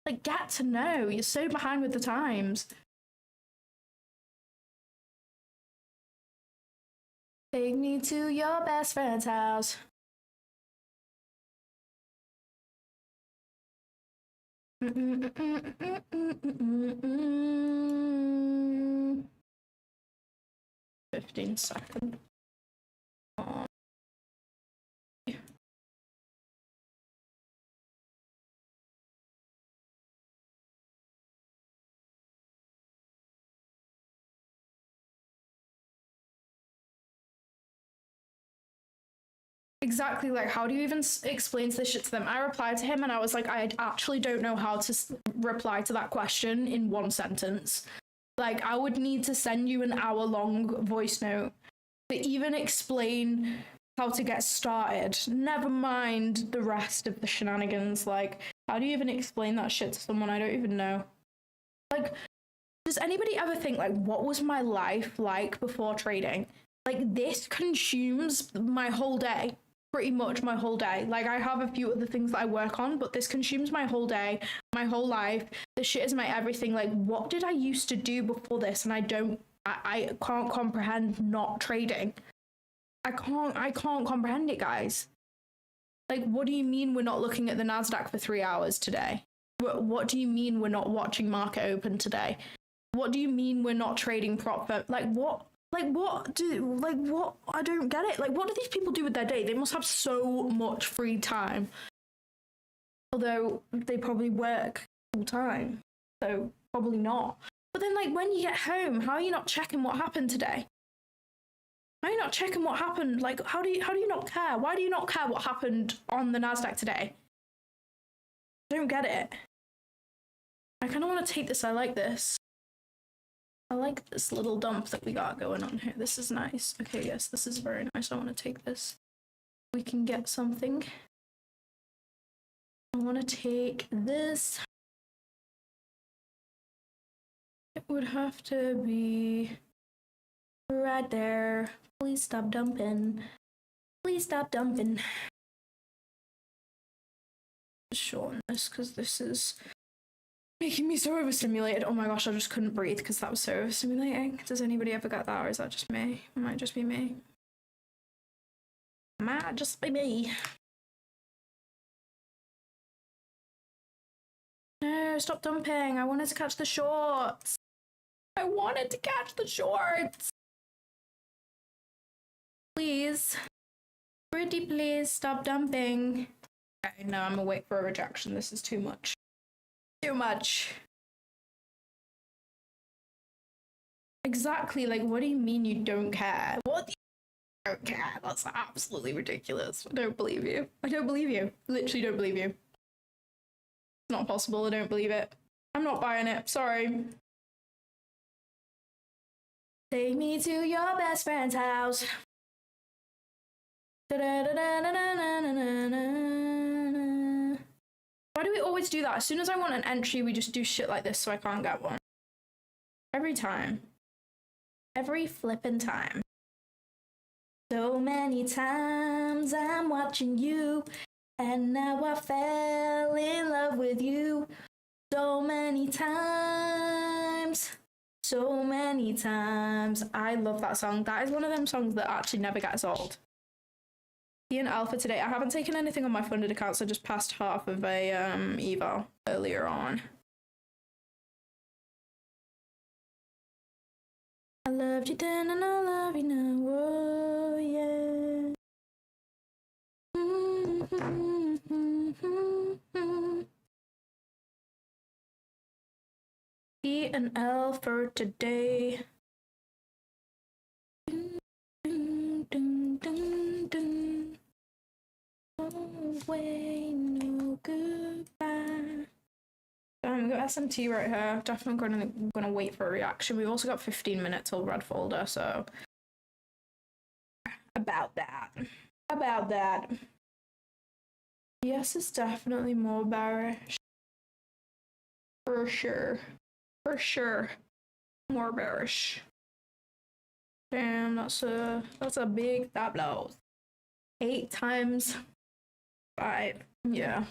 Like, get to know. You're so behind with the times. Take me to your best friend's house. Mm-mm-mm-mm-mm-mm-mm-mm. 15 seconds. Exactly, like, how do you even explain this shit to them? I replied to him and I was like, I actually don't know how to reply to that question in one sentence. Like, I would need to send you an hour-long voice note to even explain how to get started. Never mind the rest of the shenanigans. Like, how do you even explain that shit to someone? I don't even know. Like, does anybody ever think, like, what was my life like before trading? Like, this consumes my whole day. Pretty much my whole day. Like, I have a few other things that I work on, but this consumes my whole day, my whole life. This shit is my everything. Like, what did I used to do before this? And I can't comprehend not trading. I can't comprehend it, guys. Like, what do you mean we're not looking at the Nasdaq for 3 hours today? What do you mean we're not watching market open today? What do you mean we're not trading prop? Like, what? I don't get it. Like, what do these people do with their day? They must have so much free time. Although they probably work full time, so probably not. But then, like, when you get home, how are you not checking what happened today? How are you not checking what happened? Like, how do you not care? Why do you not care what happened on the Nasdaq today? I don't get it. I kind of want to take this. I like this. I like this little dump that we got going on here. This is nice. Okay, yes, this is very nice. I want to take this. We can get something. I want to take this. It would have to be right there. Please stop dumping. Please stop dumping. Shorten this because this is making me so overstimulated. Oh my gosh, I just couldn't breathe because that was so overstimulating. Does anybody ever get that, or is that just me? It might just be me. It might just be me. No, stop dumping. I wanted to catch the shorts. I wanted to catch the shorts. Please. Pretty please, stop dumping. Okay, no, I'm gonna wait for a rejection. This is too much. Too much. Exactly, like, what do you mean you don't care? What do you don't care? That's absolutely ridiculous. I don't believe you. I don't believe you. Literally don't believe you. It's not possible. I don't believe it. I'm not buying it. Sorry. Take me to your best friend's house. Why do we always do that? As soon as I want an entry, we just do shit like this so I can't get one. Every time. Every flippin' time. So many times I'm watching you, and now I fell in love with you. So many times. So many times. I love that song. That is one of them songs that actually never gets old. In alpha today. I haven't taken anything on my funded account, so I just passed half of a eval earlier on. I loved you then and I love you now. Oh yeah. E and L for today. Way, no goodbye. We got SMT right here. Definitely gonna wait for a reaction. We've also got 15 minutes till red folder, so about that. Yes, it's definitely more bearish. For sure. for sure. More bearish. Damn, that's a big stop loss. 8 times 5. Yeah.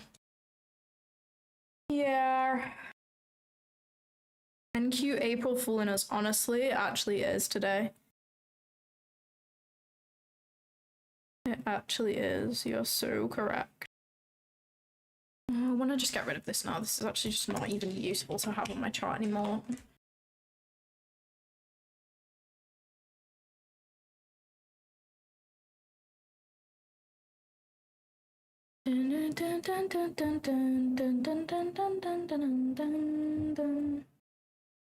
Yeah. NQ April fooling us. Honestly, it actually is today. It actually is. You're so correct. I want to just get rid of this now. This is actually just not even useful to have on my chart anymore.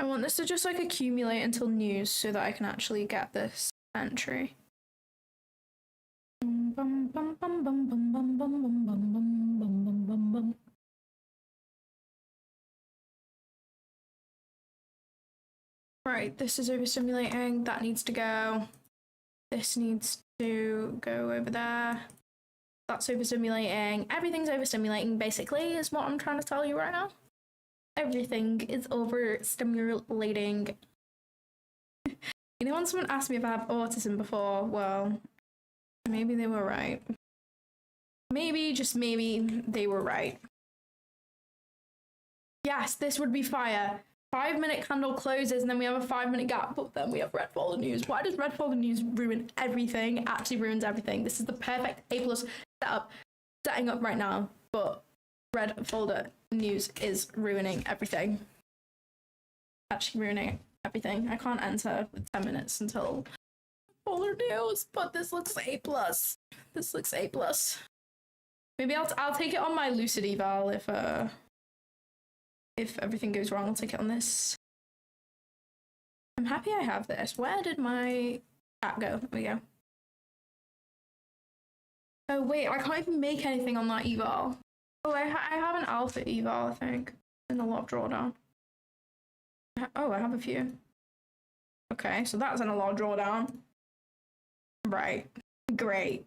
I want this to just like accumulate until news so that I can actually get this entry. Right, this is overstimulating. That needs to go. This needs to go over there. That's overstimulating. Everything's overstimulating, basically, is what I'm trying to tell you right now. Everything is overstimulating. You know, when someone asked me if I have autism before, well, maybe they were right. Maybe, just maybe, they were right. Yes, this would be fire. 5-minute candle closes and then we have a 5-minute gap, but then we have red folder news. Why does red folder news ruin everything? It actually ruins everything. This is the perfect A+ setting up right now, but red folder news is ruining everything. Actually ruining everything. I can't enter with 10 minutes until folder news, but this looks A+. This looks A+. Maybe I'll take it on my lucid eval if everything goes wrong. I'll take it on this. I'm happy I have this. Where did my chat go? There we go. Oh wait, I can't even make anything on that eval. Oh, I have an alpha eval, I think, in the lot drawdown. Oh, I have a few. Okay, so that's in a lot drawdown. Right, great.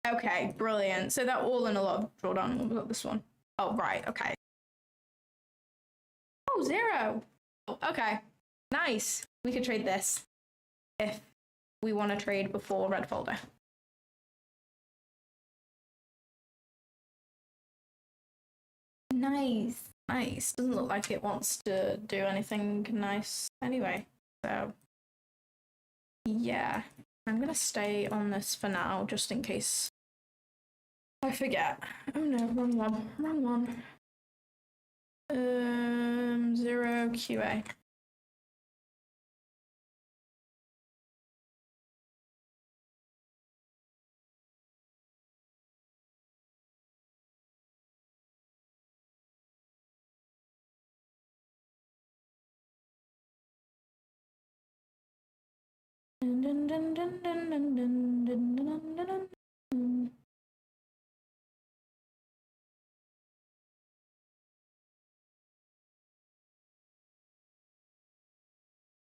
Okay, brilliant. So they're all in a lot drawdown. What about this one? Oh, right, okay. Oh, 0. Oh, okay, nice. We could trade this if we want to trade before red folder. Nice, nice. Doesn't look like it wants to do anything nice anyway. So, yeah. I'm gonna stay on this for now, just in case I forget. Oh no, wrong one. Wrong one. 0 QA.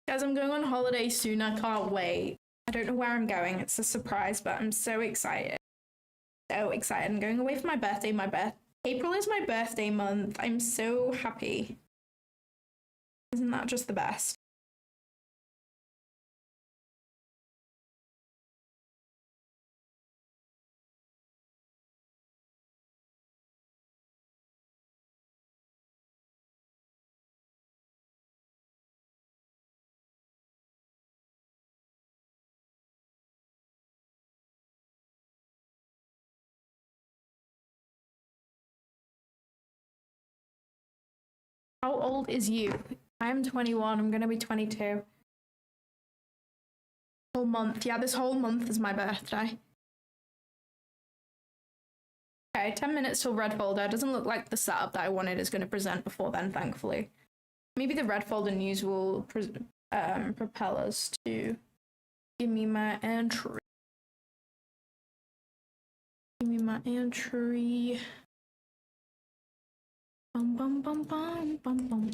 Guys, I'm going on holiday soon. I can't wait. I don't know where I'm going. It's a surprise, but I'm so excited. So excited. I'm going away for my birthday. April is my birthday month. I'm so happy. Isn't that just the best? How old is you? I'm 21. I'm going to be 22. Whole month. Yeah, this whole month is my birthday. Okay, 10 minutes till red folder. Doesn't look like the setup that I wanted is going to present before then, thankfully. Maybe the red folder news will propel us to give me my entry. Give me my entry. Bum, bum, bum, bum, bum, bum.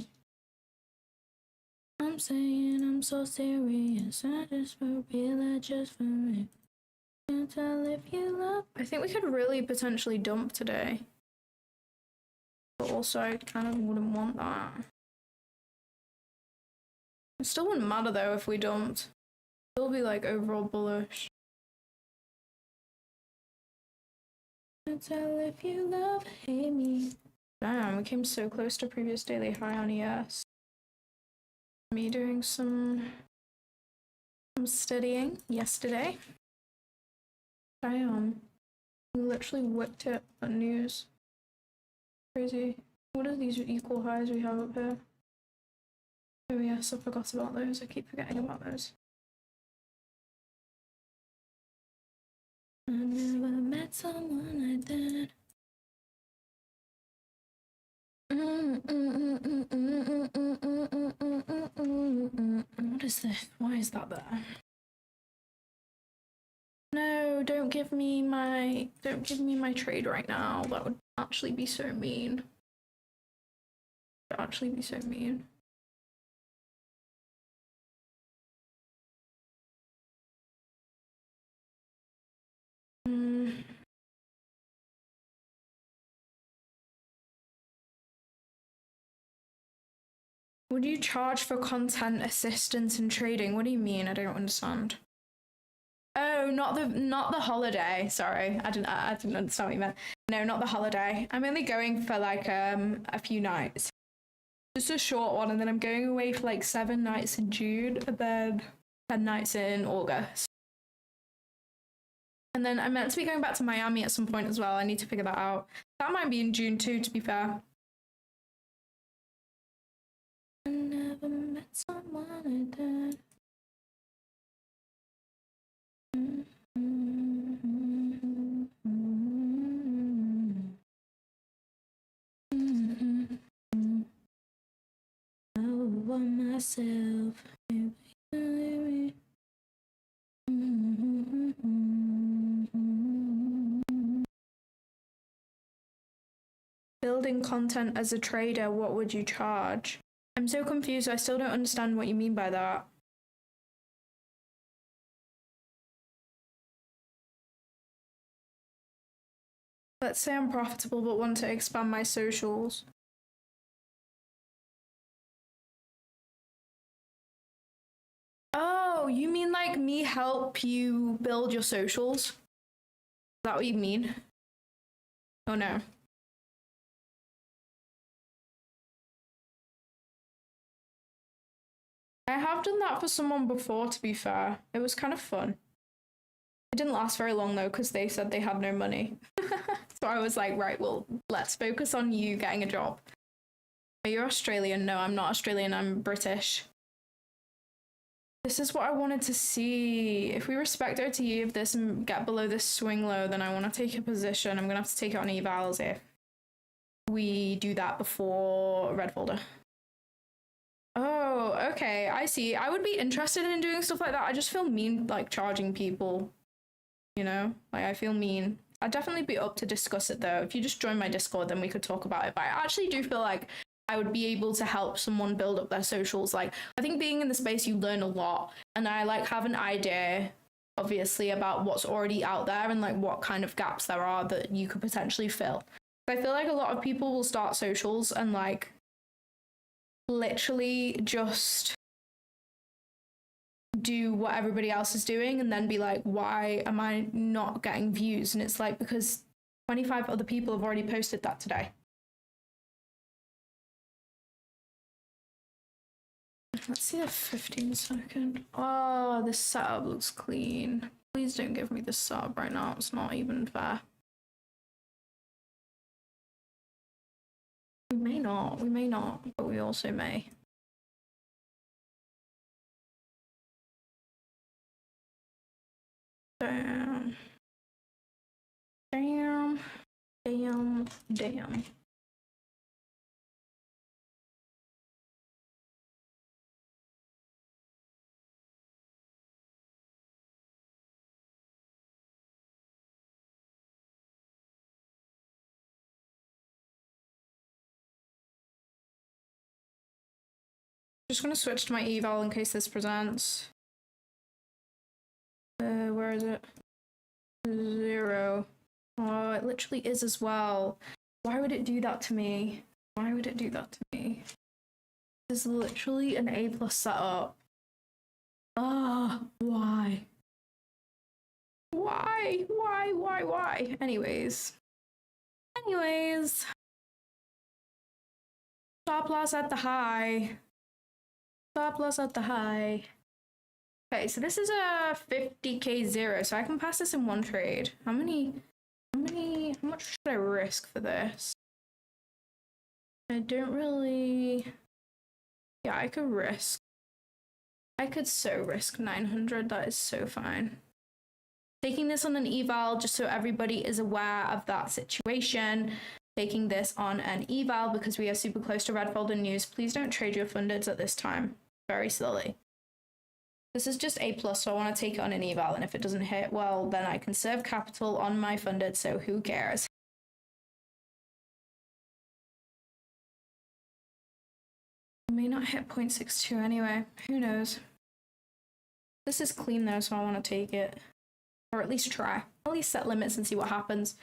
I'm saying I'm so serious. I just for real, just for me. Can't tell if you love. I think we could really potentially dump today. But also, I kind of wouldn't want that. It still wouldn't matter though if we dumped. It'll be like overall bullish. Tell if you love, hate me. Damn, we came so close to previous daily high on ES. Me doing some studying yesterday. Damn. We literally whipped it on news. Crazy. What are these equal highs we have up here? Oh yes, I forgot about those. I keep forgetting about those. I never met someone like that. What is this? Why is that there? No, don't give me my trade right now. That would actually be so mean. That would actually be so mean. Would you charge for content assistance in trading? What do you mean? I don't understand. Oh, not the holiday. Sorry, I didn't understand what you meant. No, not the holiday. I'm only going for like a few nights. Just a short one, and then I'm going away for like 7 nights in June, and then 10 nights in August. And then I'm meant to be going back to Miami at some point as well. I need to figure that out. That might be in June too, to be fair. I never met someone like that. I want myself. Building content as a trader, what would you charge? I'm so confused. I still don't understand what you mean by that. Let's say I'm profitable but want to expand my socials. Oh, you mean like me help you build your socials? Is that what you mean? Oh no. I have done that for someone before, to be fair. It was kind of fun. It didn't last very long though, because they said they had no money. So I was like, right, well, let's focus on you getting a job. Are you Australian? No, I'm not Australian, I'm British. This is what I wanted to see. If we respect OTE of this and get below this swing low, then I want to take a position. I'm going to have to take it on evals if we do that before red folder. Oh, okay, I see. I would be interested in doing stuff like that. I just feel mean, like, charging people, you know? Like, I feel mean. I'd definitely be up to discuss it, though. If you just join my Discord, then we could talk about it. But I actually do feel like I would be able to help someone build up their socials. Like, I think being in the space, you learn a lot. And I, like, have an idea, obviously, about what's already out there and, like, what kind of gaps there are that you could potentially fill. I feel like a lot of people will start socials and, like, literally just do what everybody else is doing and then be like, why am I not getting views? And it's like, because 25 other people have already posted that today. Let's see the 15-second. Oh, this setup looks clean. Please don't give me this setup right now. It's not even fair. We may not, but we also may. Damn. Damn. Damn. Damn. Just gonna switch to my eval in case this presents. Where is it? 0. Oh, it literally is as well. Why would it do that to me? Why would it do that to me? This is literally an A+ setup. Ah, why? Why? Anyways. Stop loss at the high. Stop loss at the high. Okay, so this is a 50k zero, so I can pass this in one trade. How much should I risk for this? I don't really... Yeah, I could risk. I could so risk 900, that is so fine. Taking this on an eval, just so everybody is aware of that situation. Taking this on an eval because we are super close to red folder news. Please don't trade your fundeds at this time. Very slowly. This is just A+, so I want to take it on an eval, and if it doesn't hit, well, then I conserve capital on my funded, so who cares? It may not hit 0.62 anyway. Who knows? This is clean though, so I want to take it. Or at least try. At least set limits and see what happens.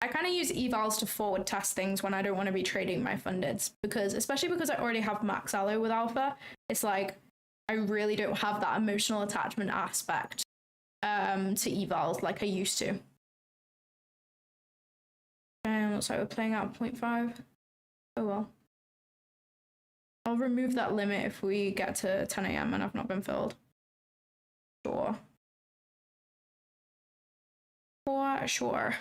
I kind of use evals to forward test things when I don't want to be trading my fundeds, because especially because I already have max allo with alpha, it's like I really don't have that emotional attachment aspect to evals like I used to. Looks like we're playing out 0.5. Oh well. I'll remove that limit if we get to 10 AM and I've not been filled. Sure. For sure.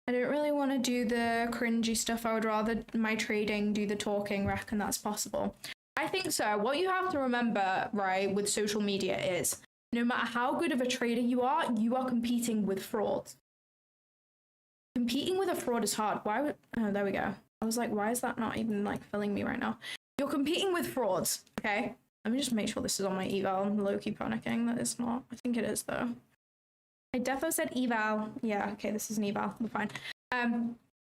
I don't really want to do the cringy stuff. I would rather my trading do the talking. Reckon that's possible. I think so. What you have to remember, right, with social media is no matter how good of a trader you are competing with fraud. Competing with a fraud is hard. Why would... Oh, there we go. I was like, why is that not even like filling me right now? You're competing with frauds, okay? Let me just make sure this is on my eval. I'm low-key panicking. That is not. I think it is though. I defo said eval. Yeah, okay, this is an eval. We're fine.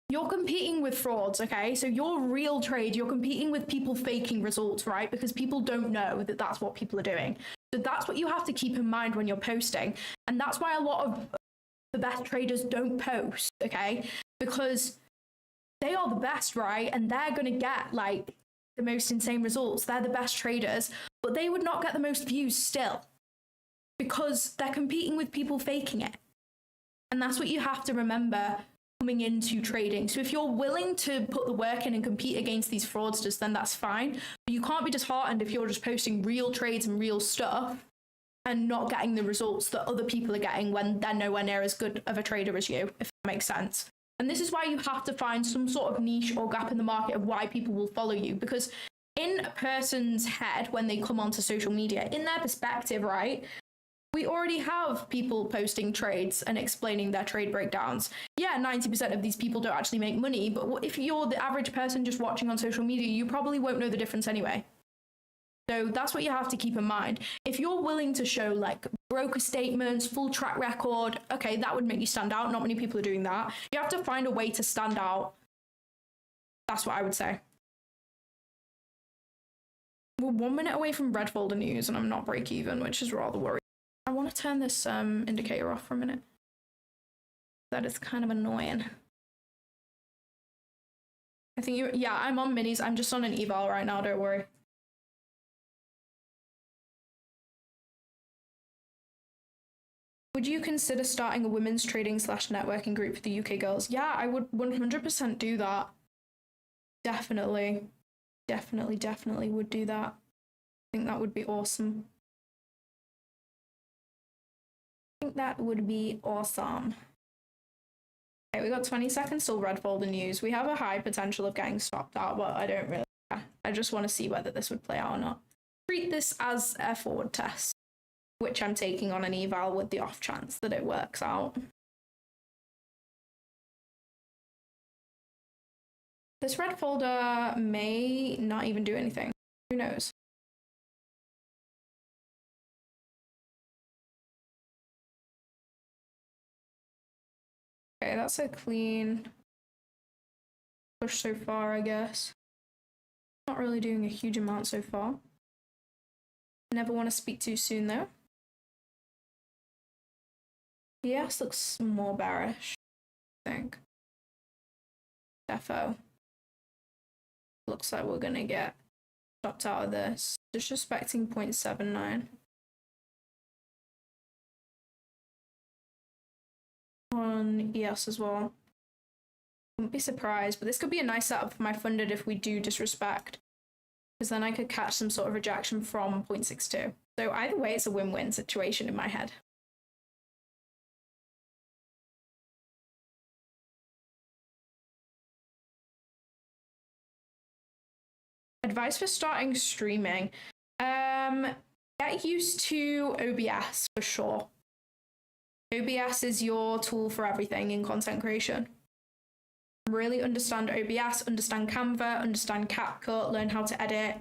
You're competing with frauds, okay? So your real trade, you're competing with people faking results, right? Because people don't know that that's what people are doing. So that's what you have to keep in mind when you're posting. And that's why a lot of the best traders don't post, okay? Because they are the best, right? And they're going to get like the most insane results. They're the best traders, but they would not get the most views still because they're competing with people faking it. And that's what you have to remember coming into trading. So if you're willing to put the work in and compete against these fraudsters, then that's fine. But you can't be disheartened if you're just posting real trades and real stuff and not getting the results that other people are getting when they're nowhere near as good of a trader as you, if that makes sense. And this is why you have to find some sort of niche or gap in the market of why people will follow you. Because in a person's head, when they come onto social media, in their perspective, right, we already have people posting trades and explaining their trade breakdowns. Yeah, 90% of these people don't actually make money, but if you're the average person just watching on social media, you probably won't know the difference anyway. So that's what you have to keep in mind. If you're willing to show like broker statements, full track record, okay, that would make you stand out. Not many people are doing that. You have to find a way to stand out. That's what I would say. We're 1 minute away from red folder news and I'm not break even, which is rather worrying. I want to turn this indicator off for a minute. That is kind of annoying. I think yeah, I'm on minis. I'm just on an eval right now, don't worry. Would you consider starting a women's trading / networking group for the UK girls? Yeah, I would 100% do that. Definitely would do that. I think that would be awesome. I think that would be awesome. Okay, we got 20 seconds till red folder news. We have a high potential of getting stopped out, but I don't really care. I just want to see whether this would play out or not. Treat this as a forward test, which I'm taking on an eval with the off chance that it works out. This red folder may not even do anything. Who knows? Okay, that's a clean. push so far, I guess. Not really doing a huge amount so far. Never want to speak too soon though. Yes, looks more bearish, I think. Defo. Looks like we're gonna get stopped out of this. Disrespecting 0.79. On ES as well. Wouldn't be surprised, but this could be a nice setup for my funded if we do disrespect. Because then I could catch some sort of rejection from 0.62. So either way, it's a win-win situation in my head. Advice for starting streaming. Get used to OBS for sure. OBS is your tool for everything in content creation. Really understand OBS, understand Canva, understand CapCut, learn how to edit.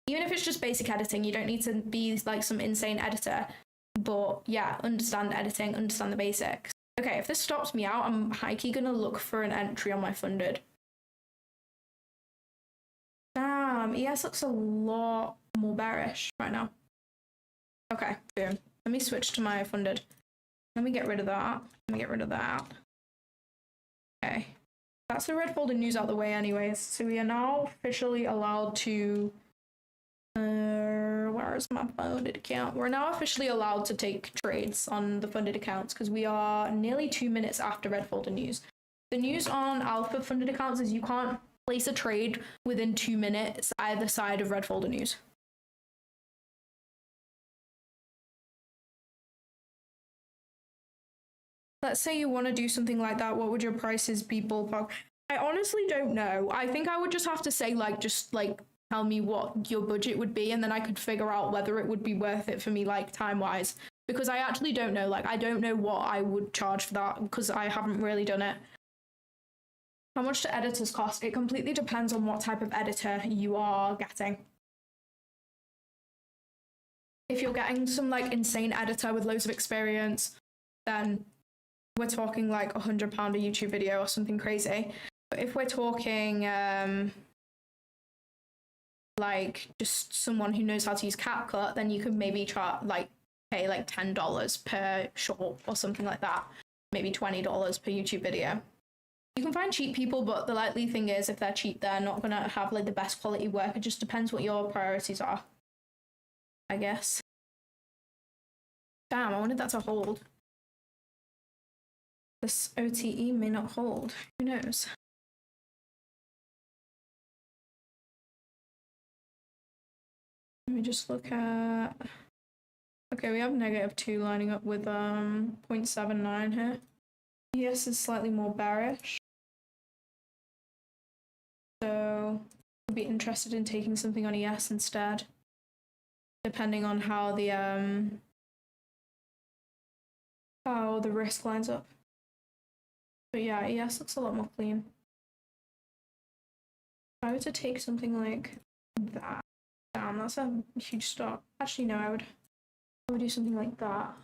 Even if it's just basic editing, you don't need to be like some insane editor. But yeah, understand editing, understand the basics. Okay, if this stops me out, I'm hikey gonna look for an entry on my funded. Damn, ES looks a lot more bearish right now. Okay, boom. Let me switch to my funded. Let me get rid of that. Let me get rid of that. Okay. That's the red folder news out the way anyways. So we are now officially allowed to... where is my funded account? We're now officially allowed to take trades on the funded accounts because we are nearly 2 minutes after red folder news. The news on alpha funded accounts is you can't place a trade within 2 minutes either side of red folder news. Let's say you want to do something like that. What would your prices be ballpark? I honestly don't know. I think I would just have to say just tell me what your budget would be and then I could figure out whether it would be worth it for me time wise, because I actually don't know. I don't know what I would charge for that because I haven't really done it. How much do editors cost? It completely depends on what type of editor you are getting. If you're getting some insane editor with loads of experience, then we're talking £100 a YouTube video or something crazy. But if we're talking just someone who knows how to use CapCut, then you could maybe try pay $10 per short or something like that. Maybe $20 per YouTube video. You can find cheap people, but the likely thing is if they're cheap, they're not gonna have the best quality work. It just depends what your priorities are, I guess. Damn, I wanted that to hold. This OTE may not hold. Who knows? Let me just look at... Okay, we have -2 lining up with 0.79 here. ES is slightly more bearish. So I'd be interested in taking something on ES instead. Depending on how the risk lines up. But yeah, ES looks a lot more clean. If I were to take something like that, damn, that's a huge stop. Actually, no, I would do something like that.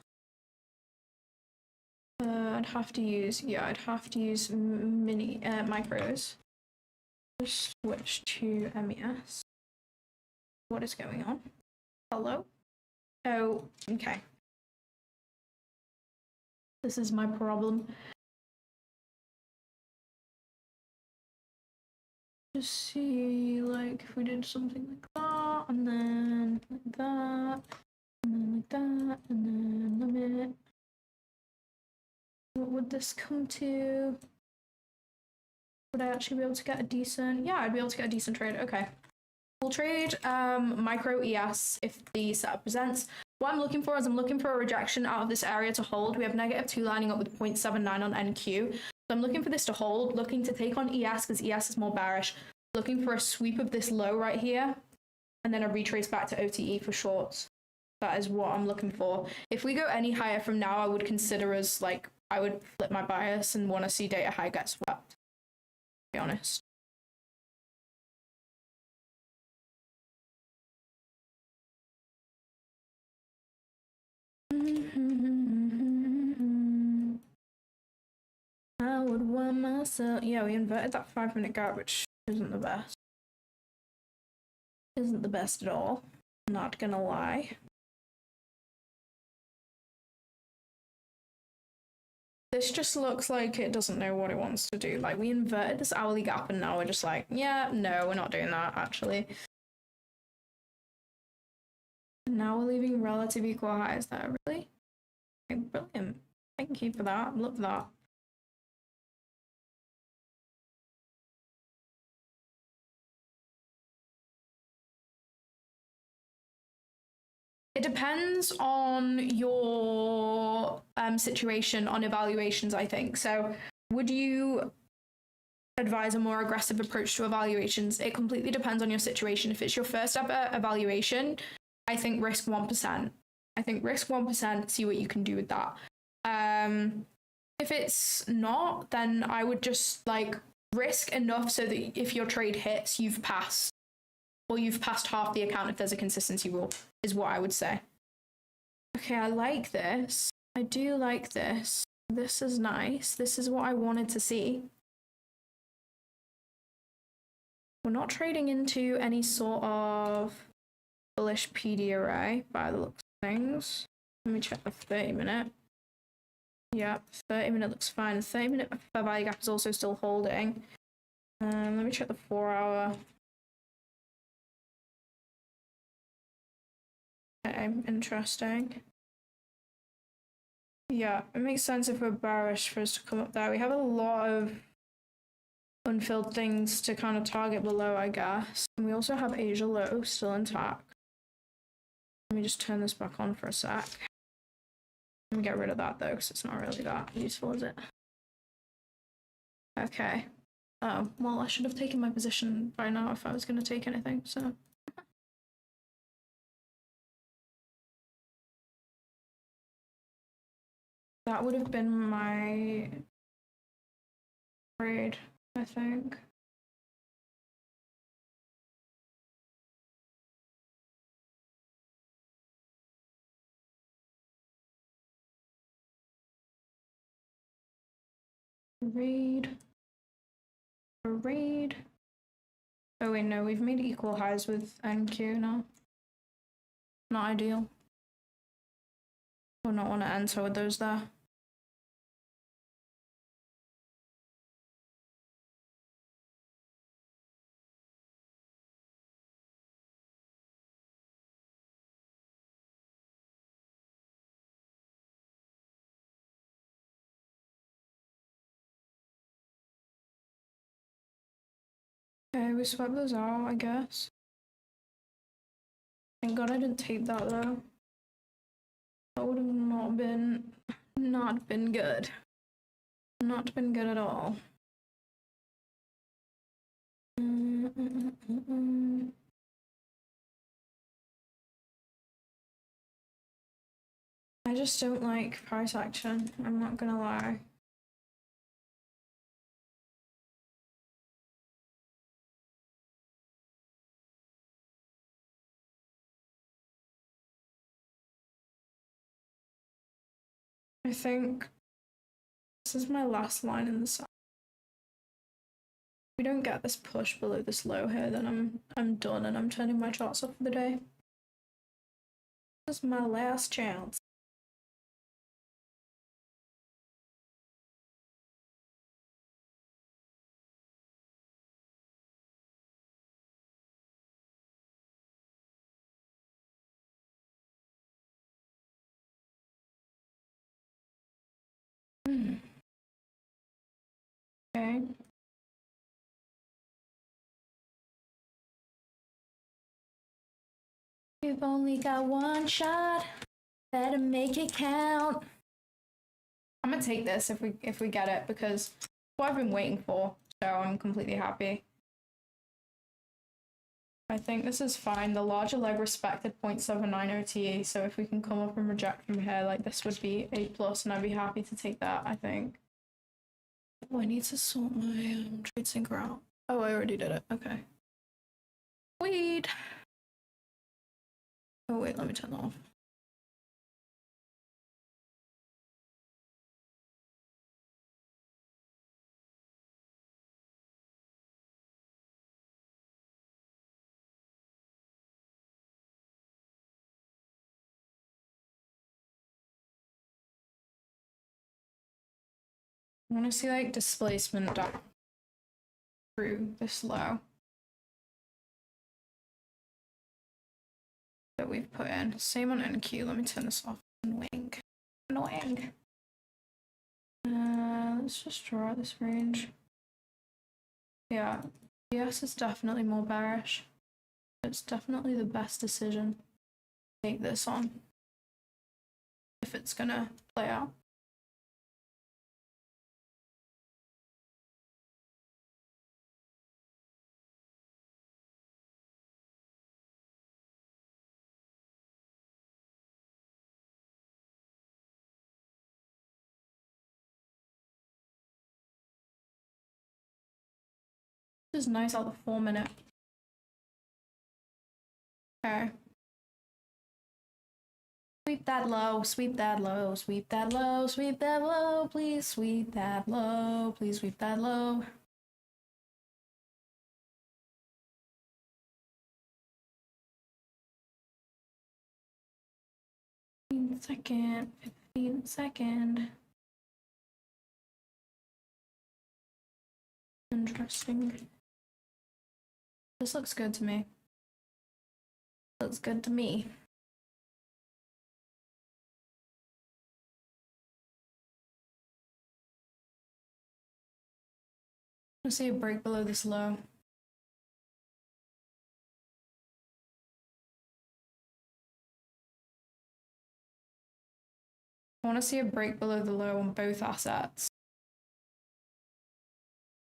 I'd have to use mini micros. Just switch to MES. What is going on? Hello? Oh, okay. This is my problem. Just see if we did something like that, and then like that, and then like that, and then limit. What would this come to? Would I actually be able to get a decent? Yeah, I'd be able to get a decent trade. Okay. We'll trade micro ES if the setup presents. What I'm looking for is I'm looking for a rejection out of this area to hold. We have -2 lining up with 0.79 on NQ. So I'm looking for this to hold, looking to take on ES because ES is more bearish. Looking for a sweep of this low right here, and then a retrace back to OTE for shorts. That is what I'm looking for. If we go any higher from now, I would consider as I would flip my bias and want to see data high get swept, to be honest. I would want my So yeah, we inverted that 5-minute gap, which isn't the best. Isn't the best at all. Not gonna lie. This just looks like it doesn't know what it wants to do. Like, we inverted this hourly gap and now we're just like, yeah, no, we're not doing that, actually. Now we're leaving relative equal highs there, really? Okay, brilliant. Thank you for that. Love that. It depends on your situation on evaluations, I think. So would you advise a more aggressive approach to evaluations? It completely depends on your situation. If it's your first ever evaluation, I think risk 1%. I think risk 1%, see what you can do with that. If it's not, then I would just like risk enough so that if your trade hits, you've passed. Or you've passed half the account if there's a consistency rule, is what I would say. Okay, I like this. I do like this. This is nice. This is what I wanted to see. We're not trading into any sort of bullish PD array by the looks of things. Let me check the 30-minute. Yeah, 30-minute looks fine. The 30-minute fair value gap is also still holding. Let me check the 4-hour. Okay, interesting. Yeah, it makes sense if we're bearish for us to come up there. We have a lot of unfilled things to kind of target below, I guess. And we also have Asia low still intact. Let me just turn this back on for a sec. Let me get rid of that though, because it's not really that useful, is it? Okay. Oh, well, I should have taken my position by now if I was going to take anything, so. That would have been my trade, I think. Read. Oh wait, no, we've made equal highs with NQ now. Not ideal. Would not want to enter with those there. Okay, we swept those out, I guess. Thank God I didn't tape that though. That would have not been good. Not been good at all. I just don't like price action, I'm not gonna lie. I think this is my last line in the side. If we don't get this push below this low here, then I'm done and I'm turning my charts off for the day. This is my last chance. Okay. You've only got one shot. Better make it count. I'm gonna take this if we get it because it's what I've been waiting for. So I'm completely happy. I think this is fine. The larger leg respected 0.79 OTE, so if we can come up and reject from here, like this would be A+, and I'd be happy to take that, I think. Oh, I need to sort my trade sync out. Oh, I already did it. Okay. Weed. Oh wait, let me turn that off. I want to see like displacement down through this low that we've put in. Same on NQ. Let me turn this off. Annoying. Annoying. Let's just draw out this range. Yeah, yes, it's definitely more bearish. It's definitely the best decision to take this on if it's gonna play out. This is nice out the 4 minute. Okay. Sweep that low, sweep that low, sweep that low, sweep that low, please sweep that low, please sweep that low. Second, 15-second. Interesting. This looks good to me. Looks good to me. I see a break below this low. I want to see a break below the low on both assets.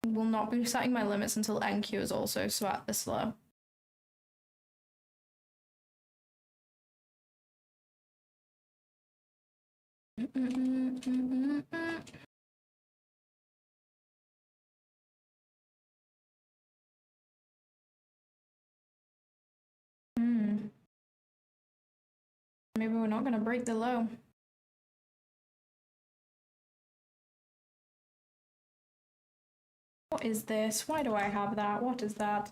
Will not be setting my limits until NQ is also at this low. Maybe we're not going to break the low. What is this? Why do I have that? What is that?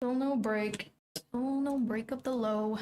Still no break. Still no break of the low.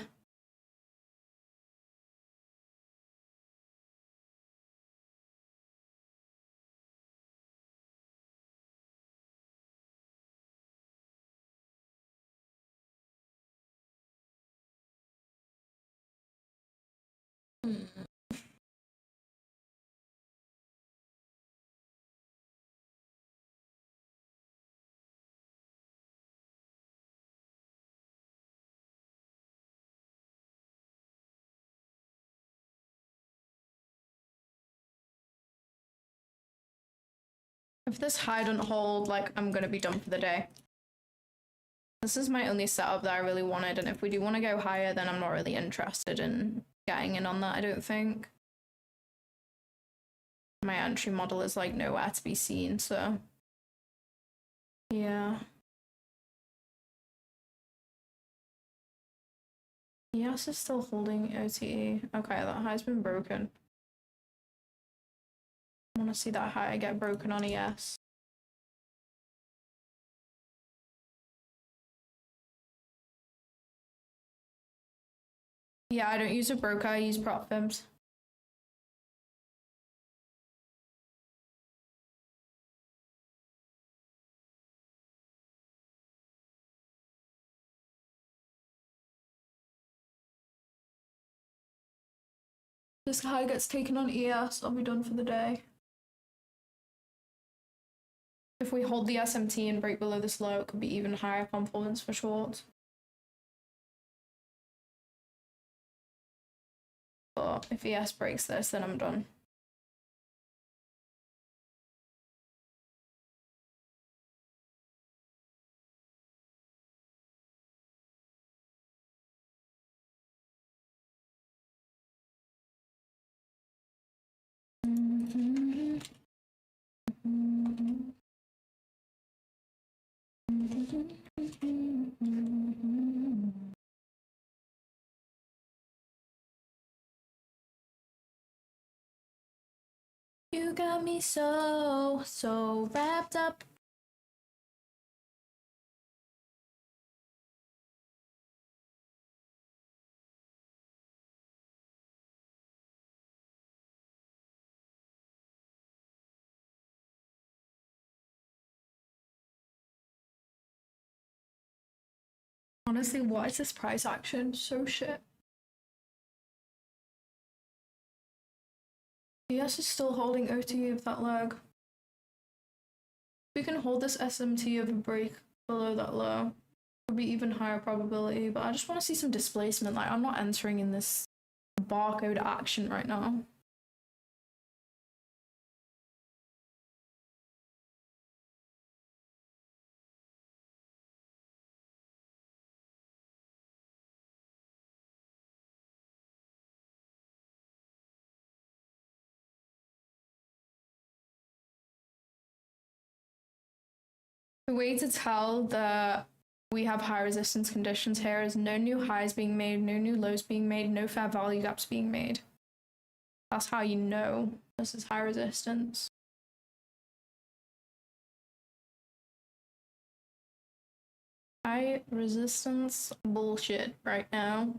If this high doesn't hold, like, I'm gonna be done for the day. This is my only setup that I really wanted, and if we do want to go higher, then I'm not really interested in getting in on that, I don't think. My entry model is, like, nowhere to be seen, so... yeah. Yes, it's still holding OTE. Okay, that high's been broken. I want to see that high get broken on ES. Yeah, I don't use a broker, I use prop firms. This high gets taken on ES, I'll be done for the day. If we hold the SMT and break below this low, it could be even higher performance for shorts. But if ES breaks this, then I'm done. You got me so wrapped up. Honestly, what is this price action? So shit. ES is still holding OTE of that leg. We can hold this SMT of a break below that low. Would be even higher probability, but I just want to see some displacement. Like, I'm not entering in this barcode action right now. The way to tell that we have high resistance conditions here is no new highs being made, no new lows being made, no fair value gaps being made. That's how you know this is high resistance. High resistance bullshit right now.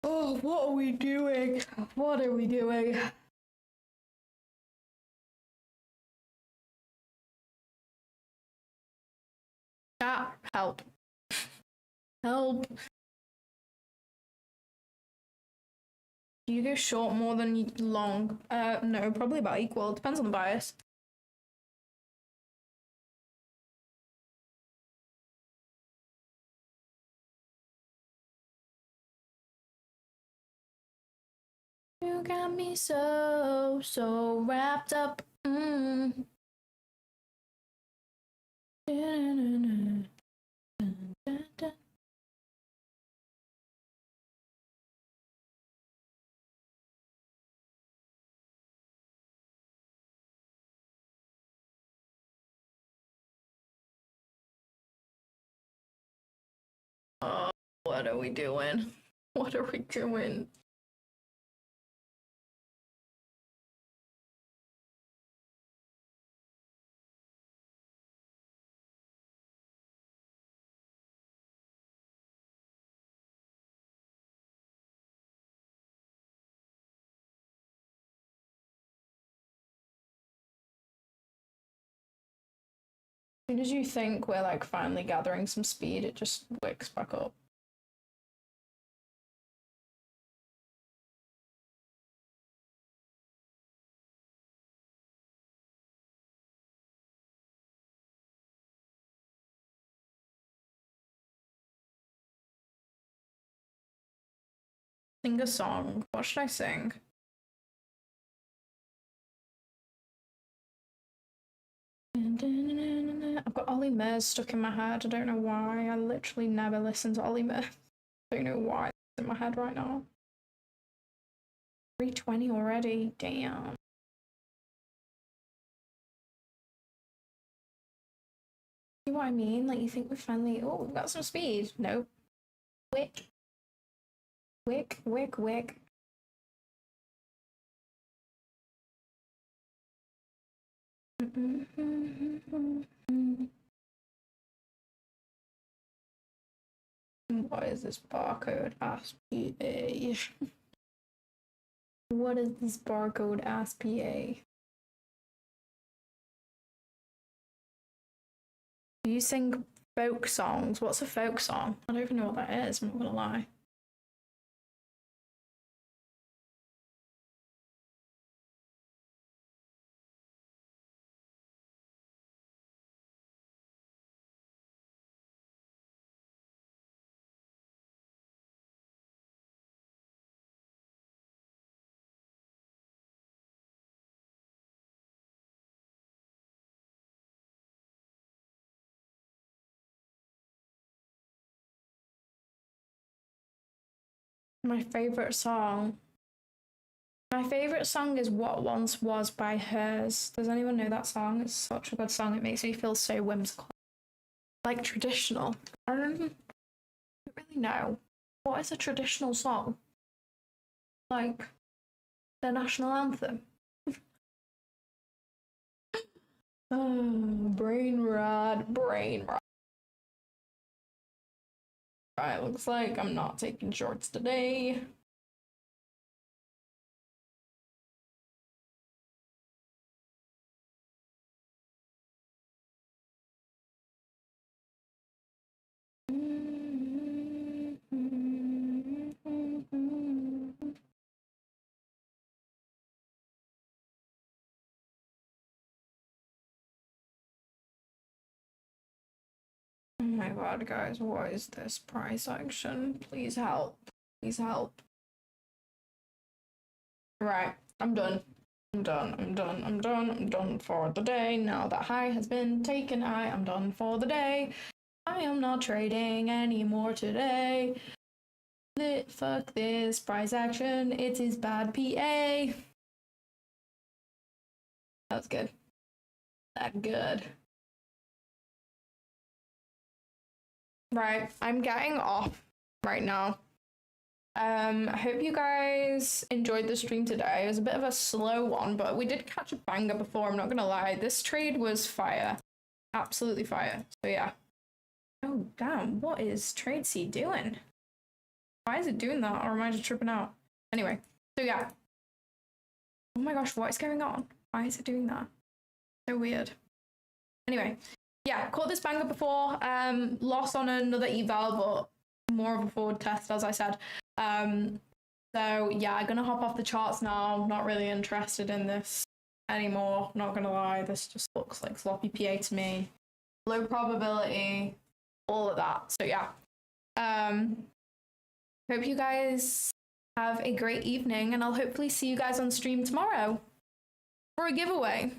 Oh, what are we doing? What are we doing? Ah, help. Help. Do you go short more than long? No, probably about equal. Depends on the bias. You got me so wrapped up. Oh, what are we doing? What are we doing? As soon as you think we're like finally gathering some speed, it just wicks back up. Sing a song. What should I sing? I've got Ollie Murs stuck in my head. I don't know why. I literally never listen to Ollie Murs. I don't know why it's in my head right now. 320 already. Damn. See what I mean? Like, you think we finally... Oh, we've got some speed. Nope. Wick. Wick, wick, wick. What is this barcode SPA? What is this barcode SPA? You sing folk songs. What's a folk song? I don't even know what that is, I'm not gonna lie. My favorite song. My favorite song is What Once Was by Hers. Does anyone know that song? It's such a good song. It makes me feel so whimsical. Like traditional. I don't really know. What is a traditional song? Like the national anthem. Oh, brain rot. Right, looks like I'm not taking shorts today. Oh my god, guys, what is this price action? Please help. Please help. Right, I'm done. I'm done for the day. Now that high has been taken, I am done for the day. I am not trading anymore today. Fuck this price action. It is bad PA. That's good. That good. Right, I'm getting off right now. I hope you guys enjoyed the stream today. It was a bit of a slow one, but we did catch a banger before, I'm not gonna lie. This trade was fire. Absolutely fire. So yeah. Oh damn, what is TradeC doing? Why is it doing that? Or am I just tripping out? Anyway, so yeah. Oh my gosh, what is going on? Why is it doing that? So weird. Anyway, yeah, caught this banger before. Lost on another eval, but more of a forward test, as I said. So yeah, I'm gonna hop off the charts now. Not really interested in this anymore. Not gonna lie, this just looks like sloppy PA to me. Low probability, all of that. So yeah. Hope you guys have a great evening, and I'll hopefully see you guys on stream tomorrow for a giveaway.